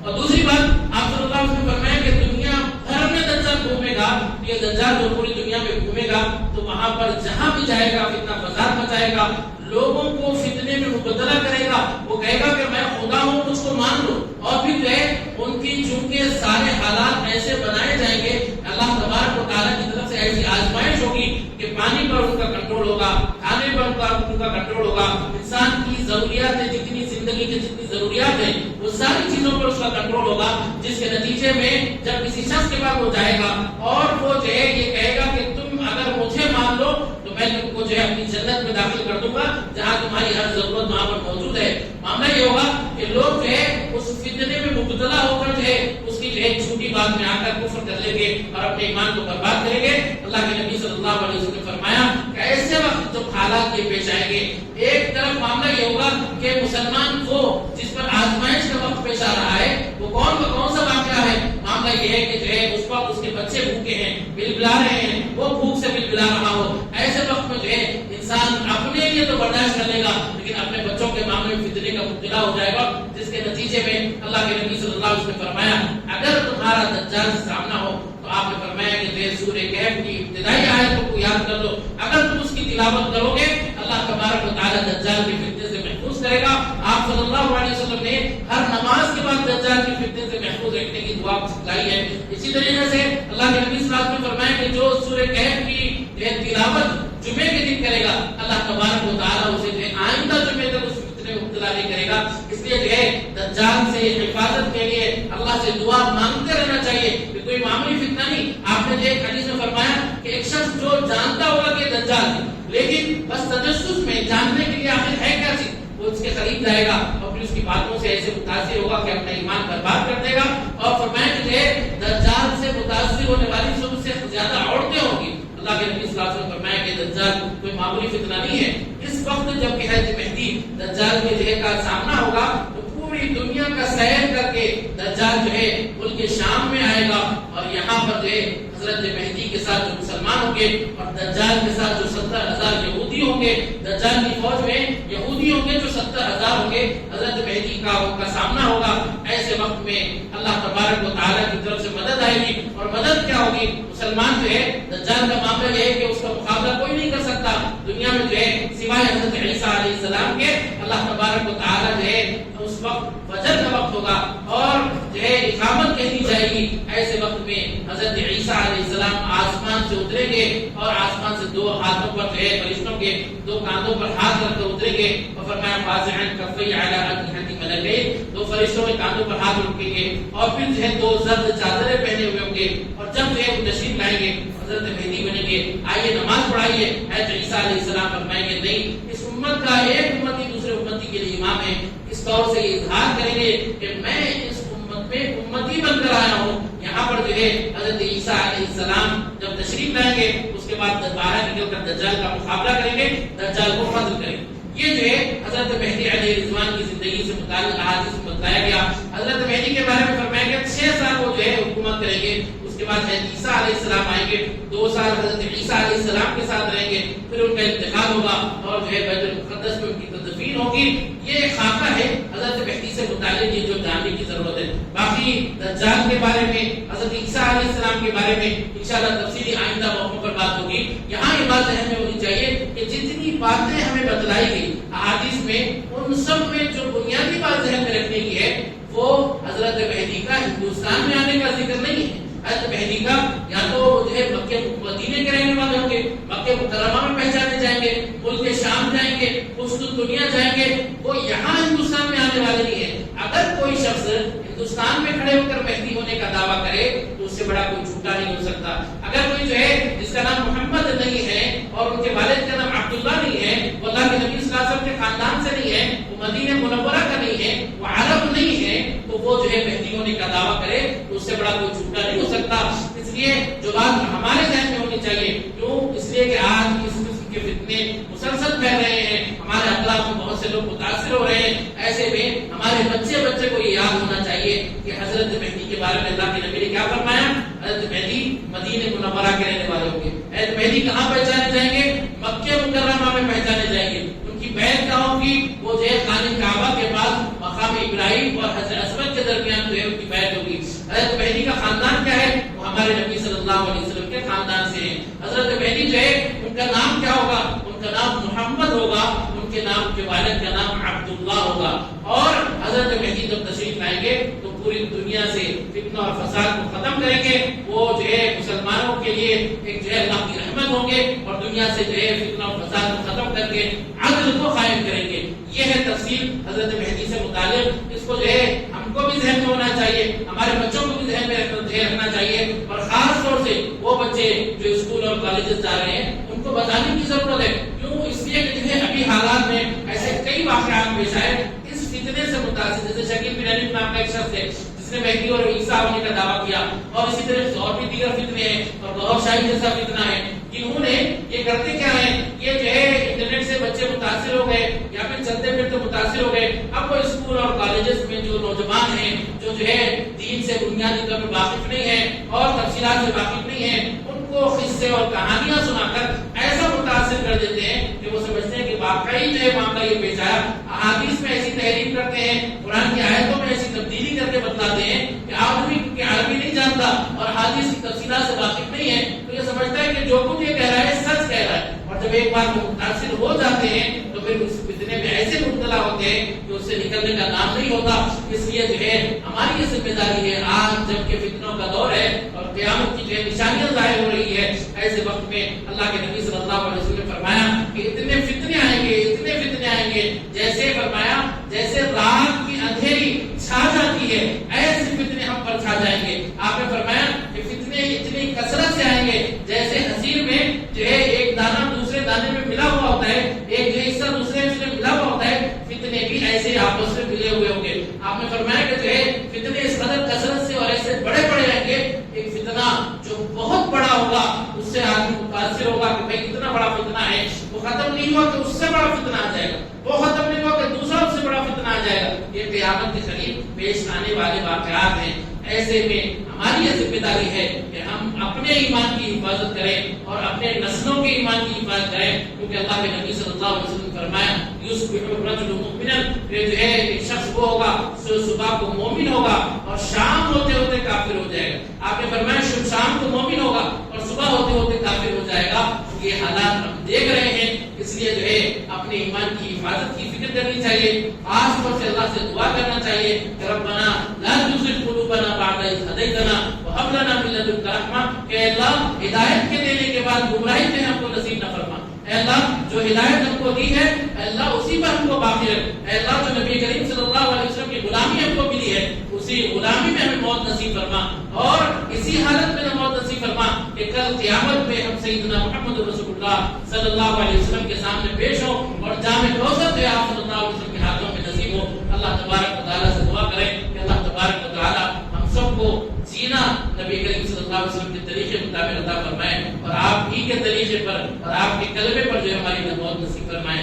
اور دوسری بات آپ صلی اللہ علیہ وسلم نے فرمایا کہ دنیا بھر میں دجال گھومے گا. یہ دجال جو پوری دنیا میں گھومے گا تو وہاں پر جہاں بھی جائے گا فتنہ فساد مچائے گا، لوگوں کو فتنے میں مبتلا کرے گا. وہ کہے گا کہ میں خدا ہوں مجھ کو مان لو، اور پھر جو ہے ان کی چونکہ سارے حالات ایسے بنائے جائیں گے اللہ تبارک و تعالیٰ کی طرف سے ایسی آزمائش ہوگی کہ پانی پر ان کا کنٹرول ہوگا، کھانے پر ان کا کنٹرول ہوگا، انسان کی ضروریات ہے جتنی زندگی کی جتنی ضروریات ہیں وہ ساری چیزوں پر اس کا کنٹرول ہوگا. جس کے نتیجے میں جب کسی شخص کے پاس وہ جائے گا اور وہ جو ہے یہ کہے گا کہ تم اگر مجھے مان لو تو میں تم کو جو ہے اپنی جنت میں داخل کر دوں گا جہاں تمہاری ہر ضرورت وہاں پر موجود ہے. معاملہ یہ ہوگا کہ لوگ جو ہے اس فتنے میں مبتلا ہو کر جو ہے اس کی جو ہے چھوٹی بات میں آ کر کفر کر لیں گے اور اپنے ایمان کو برباد کریں گے. اللہ کے نبی صلی اللہ علیہ وسلم نے فرمایا کہ ایسے وقت جب حالات یہ پیش آئیں گے، ایک طرف معاملہ یہ ہوگا کہ مسلمان کو جس پر آزمائش کا وقت پیش آ رہا ہے وہ کون سا واقعہ ہے. معاملہ یہ ہے کہ جو ہے اس وقت اس کے بچے بھوکے ہیں، بلبلا رہے ہیں، وہ بھوک سے بلبلا رہا ہو. ایسے وقت میں جو ہے انسان اپنے لیے تو برداشت کر لے گا لیکن اپنے بچوں کے معاملے میں فتنے کا مبتلا ہو جائے گا. جس کے نتیجے میں اللہ کے نبی صلی اللہ علیہ وسلم نے فرمایا اگر تمہارا دجال سے سامنا ہو تو آپ نے فرمایا کہ جو سورہ کہف کی ابتدائی آیتوں کو یاد کر لو. اگر تم اس کی تلاوت کرو گے اللہ تبارک و تعالیٰ دجال کے فتنے سے محفوظ کرے گا. آپ صلی اللہ علیہ وسلم نے ہر نماز کے بعد دجال کے فتنے سے محفوظ رکھنے کی دعا سکھلائی ہے. اسی طریقے سے اللہ کے نبی صلی اللہ علیہ وسلم نے فرمایا کہ جو سورہ کہف کی تلاوت جمعے کے دن کرے گا اللہ تبارک و تعالیٰ اسے آئندہ جمعے تک اس فتنے میں مبتلا نہیں کرے گا. اس لیے جو ہے دجال سے حفاظت کے لیے اللہ سے دعا مانگتے رہنا چاہیے کہ کوئی معمولی فتنہ نہیں. آپ نے جو ایک حدیث میں فرمایا کہ ایک شخص جو جانتا ہوگا کہ دجال ہے لیکن بس تجسس میں جاننے کے لیے آخر ہے کیا چیز وہ اس کے قریب جائے گا اور پھر اس کی باتوں سے ایسے متاثر ہوگا کہ اپنا ایمان برباد کر دے گا. اور فرمایا کہ جو ہے دجال سے متاثر ہونے والی سب سے زیادہ عورتیں ہوں گی. اللہ کے نبی صلی اللہ علیہ وسلم نے فرمایا کہ دجال کوئی معمولی فتنہ نہیں ہے. اس وقت جب کہ حضرت مہدی دجال کے جو ہے کا سامنا ہوگا تو پوری دنیا کا سیر کر کے دجال جو ہے ملک شام میں آئے گا اور یہاں پر جو ہے حضرت مہدی کے ساتھ جو مسلمان ہوں گے اور دجال کے ساتھ جو 70,000 یہودی ہوں گے، دجال کی فوج میں یہودی ہوں گے جو 70,000 ہوں گے، حضرت مہدی کا ان کا سامنا ہوگا. ایسے وقت میں اللہ تبارک و تعالیٰ کی طرف سے مدد آئے گی اور مدد کیا ہوگی؟ مسلمان جو ہے دجال کا معاملہ یہ ہے کہ اس کا مقابلہ کوئی نہیں کر سکتا دنیا میں جو ہے سوائے حضرت عیسیٰ علیہ السلام کے. اللہ تبارک و تعالیٰ جو ہے اس وقت فجر کا وقت ہوگا اور جو ہے اقامت کہی جائے گی. ایسے وقت میں حضرت عیسیٰ علیہ السلام آسمان سے اتریں گے اور آسمان سے 2 ہاتھوں پر جو ہے فرشتوں کے 2 کاندھوں پر ہاتھ رکھ کر اتریں گے اور فرمایا فازعن کفی علی اجنحتی ملکین، 2 فرشتوں کے کاندھوں پر ہاتھ رکھیں گے اور پھر جو ہے 2 زرد چادریں پہنے ہوئے ہوں گے اور جب جو ہے وہ تشریف لائیں گے حضرت مہدی بنیں گے. آئیے نماز پڑھائیے. حضرت عیسیٰ علیہ السلام فرمائیں گے نہیں، اس امت کا ایک امتی دوسرے امتی کے لیے امام ہے. اس طور سے یہ اظہار کریں گے کہ میں اس امت میں امتی بن کر آیا ہوں. یہاں پر جو ہے حضرت عیسیٰ علیہ السلام جب تشریف لائیں گے اس کے بعد باہر نکل کر دجال کا مقابلہ کریں گے، دجال کو قتل کریں گے. یہ جو ہے حضرت مہدی علیہ رضوان کی زندگی زندگی سے متعلق احادیث میں بتایا گیا. حضرت مہدی کے بارے میں فرمایا گیا 6 سال وہ جو ہے حکومت کریں گے. اس کے بعد عیسیٰ علیہ السلام آئیں گے, 2 سال حضرت عیسیٰ علیہ السلام کے ساتھ رہیں گے, پھر ان کا انتقال ہوگا اور جو ہے بیت المقدس میں ان کی تدفین ہوگی. یہ ایک خاکہ ہے حضرت مہدی سے متعلق یہ جو جاننے کی ضرورت ہے. باقی دجال کے بارے میں, حضرت عیسیٰ علیہ السلام کے بارے میں انشاءاللہ تفصیلی آئندہ موقعوں پر بات ہوگی. یہاں یہ بات ذہن میں ہونی چاہیے کہ جتنی باتیں ہمیں بتلائی گئی احادیث میں, ان سب میں جو بنیادی بات ذہن میں رکھنے کی ہے وہ حضرت مہدی کا ہندوستان میں آنے کا ذکر نہیں ہے. حضرت مہدی کا یا تو جو ہے مکہ مدینے کے رہنے والے ہوں گے, مکہ مکرمہ میں پہچانے جائیں گے, ملک شام جائیں گے, قسط دنیا جائیں گے, وہ یہاں ہندوستان میں آنے والے نہیں ہیں. اگر کوئی شخص ہندوستان میں کھڑے ہو کر مہدی ہونے کا دعویٰ کرے تو اس سے بڑا کوئی جھوٹا نہیں ہو سکتا. اگر کوئی جو ہے جس کا نام محمد نہیں ہے اور ان کے والد کا نام عبداللہ نہیں ہے, وہ اللہ کے نبی صلی اللہ علیہ وسلم کے خاندان سے نہیں ہے, وہ مدینہ منورہ کا نہیں ہے, وہ عرب نہیں ہے, تو وہ جو ہے مہدی ہونے کا دعویٰ کرے تو اس سے بڑا کوئی جھوٹا نہیں ہو سکتا. اس لیے جو بات ہمارے ذہن میں ہونی چاہیے, کیوں؟ اس لیے کہ آج اس قسم کے فتنے مسلسل پھیل رہے ہیں, ہمارے اخلاق میں بہت سے لوگ متاثر ہو رہے ہیں. ایسے میں ہمارے بچے کو یہ یاد ہونا چاہیے کہ حضرت مہدی کے بارے میں اللہ کے نبی نے کیا فرمایا. حضرت مہدی مدینہ منورہ کے رہنے والے ہوں گے. حضرت مہدی کہاں پہچانے جائیں گے؟ مکہ مکرمہ میں پہچانے جائیں گے. ان کی بیعت کہاں ہوگی؟ وہ جو ہے خانہ کعبہ کے پاس مقام ابراہیم اور حضرت اسود کے درمیان جو ہے ان کی بیعت ہوگی. حضرت مہدی کا خاندان کیا ہے؟ وہ ہمارے نبی صلی اللہ علیہ وسلم کے خاندان سے ہیں. حضرت مہدی جو ہے ان کا نام کیا ہوگا؟ ان کا نام محمد ہوگا, ان کے نام کے والد کا نام عبداللہ ہوگا. اور حضرت مہدی جب تشریف لائیں گے تو پوری دنیا سے فتنہ اور فساد کو ختم کریں گے. وہ جو ہے مسلمانوں کے لیے ایک جو ہے اللہ کی رحمت ہوں گے اور دنیا سے جو ہے فتنہ اور فساد کو ختم کر کے عدل کو قائم کریں گے. یہ ہے تفصیل حضرت مہدی سے متعلق. اس کو جو ہے ہم کو بھی ذہن میں ہونا چاہیے, ہمارے بچوں کو بھی ذہن میں رکھنا چاہیے, اور خاص طور سے وہ بچے جو اسکول اور کالجز جا رہے ہیں ان کو بتانے کی ضرورت ہے. کیوں؟ اس لیے کہ جو ہے ابھی حالات میں ایسے کئی واقعات پیش آئے اس فتنے سے متاثر. جیسے شکیل بن علی نام کا ایک شخص ہے جس نے مہدی اور عیسیٰ ہونے کا دعویٰ کیا, اور اسی طرح سے اور بھی دیگر فتنے ہیں, اور گور شاہی جیسا فتنہ ہے. انہوں نے یہ کرتے کیا ہے, یہ جو ہے انٹرنیٹ سے بچے متاثر ہو گئے یا پھر چلتے پھرتے متاثر ہو گئے. اب وہ اسکول اور کالجز میں جو نوجوان ہیں جو ہے دین سے بنیادی طور پر واقف نہیں ہیں اور تفصیلات سے واقف نہیں ہیں, ان کو قصے اور کہانیاں سنا کر ایسا متاثر کر دیتے ہیں کہ وہ سمجھتے ہیں کہ واقعی جو ہے معاملہ یہ پیش آیا. احادیث میں ایسی تحریف کرتے ہیں, قرآن کی آیتوں میں ایسی تبدیلی کر کے بتلاتے ہیں کہ آدمی کیونکہ عربی نہیں جانتا اور حدیث کی تفصیلات سے واقف نہیں ہے تو یہ سمجھتا ہے کہ جو کچھ یہ کہہ رہا ہے سچ کہہ رہا ہے. اور جب ایک بار وہ متاثر ہو جاتے ہیں تو پھر اس فتنے میں ایسے مبتلا ہوتے ہیں کہ اس سے نکلنے کا نام نہیں ہوتا. اس لیے جو ہے ہماری یہ ذمہ داری ہے, آج جب کہ فتنوں کا دور ہے اور قیامت کی جو ہے نشانیاں ظاہر ہو رہی ہے, ایسے وقت میں اللہ کے نبی صلی اللہ علیہ وسلم نے فرمایا کہ اتنے فتنے آئیں گے, اتنے فتنے آئیں گے, جیسے فرمایا جیسے رات کی اندھیری چھا جاتی ہے ایسے فتنے ہم پر چھا جائیں گے. آپ نے فرمایا کہ فتنے اتنی کثرت سے آئیں گے جیسے حصیر میں جو ہے ایک دانہ دوسرے دانے میں ملا ہوا ہوتا ہے, ایک جو حصہ دوسرے حصے میں ملا ہوا ہوتا ہے, فتنے بھی ایسے آپس میں ملے ہوئے ہوں گے. آپ نے فرمایا کہ جو ہے فتنے اس قدر کثرت سے اور ایسے بڑے بڑے رہیں گے, ایک فتنہ جو بہت بڑا ہوگا اس سے آدمی متاثر ہوگا کہ بھائی اتنا بڑا فتنہ ہے, وہ ختم نہیں ہوا کہ اس سے بڑا فتنہ آ جائے گا, وہ ختم نہیں ہوا کہ دوسرا اس سے بڑا فتنہ آ جائے گا. یہ قیامت کے قریب پیش آنے والے واقعات ہیں. ایسے میں ہماری یہ ذمہ داری ہے کہ ہم اپنے ایمان کی حفاظت کریں اور اپنے نسلوں کے ایمان کی حفاظت کریں, کیونکہ اللہ کے نبی صلی اللہ علیہ وسلم نے فرمایا یصبح الرجل مؤمنا, کہ جو ہے ایک شخص وہ ہوگا جو صبح کو مومن ہوگا اور شام ہوتے ہوتے کافر ہو جائے گا. آپ نے فرمایا شام کو مومن ہوگا اور صبح ہوتے ہوتے کافر ہو جائے گا. یہ حالات ہم دیکھ رہے ہیں, اس لیے جو ہے اپنے ایمان کی حفاظت کی فکر کرنی چاہیے. خاص طور سے اللہ سے دعا کرنا چاہیے کہ ربنا لا تزغ قلوبنا بعد إذ هديتنا وهب لنا من لدنك رحمة, کہ اللہ ہدایت کے دینے کے بعد گمراہی سے ہم کو نصیب نہ فرما. اے اللہ جو ہدایت ہم کو دی ہے اللہ اسی پر ہم کو باقی رکھ. اے اللہ جو نبی کریم صلی اللہ علیہ وسلم کی غلامی ہم کو ملی ہے اسی غلامی میں ہمیں موت نصیب فرما, اور اسی حالت میں موت نصیب فرما کہ کل قیامت میں ہم سیدنا محمد رسول اللہ صلی اللہ علیہ وسلم کے سامنے پیش ہو اور جام کوثر جو آپ صلی اللہ علیہ وسلم کے ہاتھوں میں نصیب ہو. اللہ تبارک و تعالیٰ سے دعا کریں کہ اللہ تبارک و تعالیٰ ہم سب کو جینا نبی کریم صلی اللہ علیہ وسلم کے طریقے مطابق عطا فرمائے اور آپ ہی کے طریقے پر اور آپ کے کلمے پر جو ہماری موت نصیب فرمائے.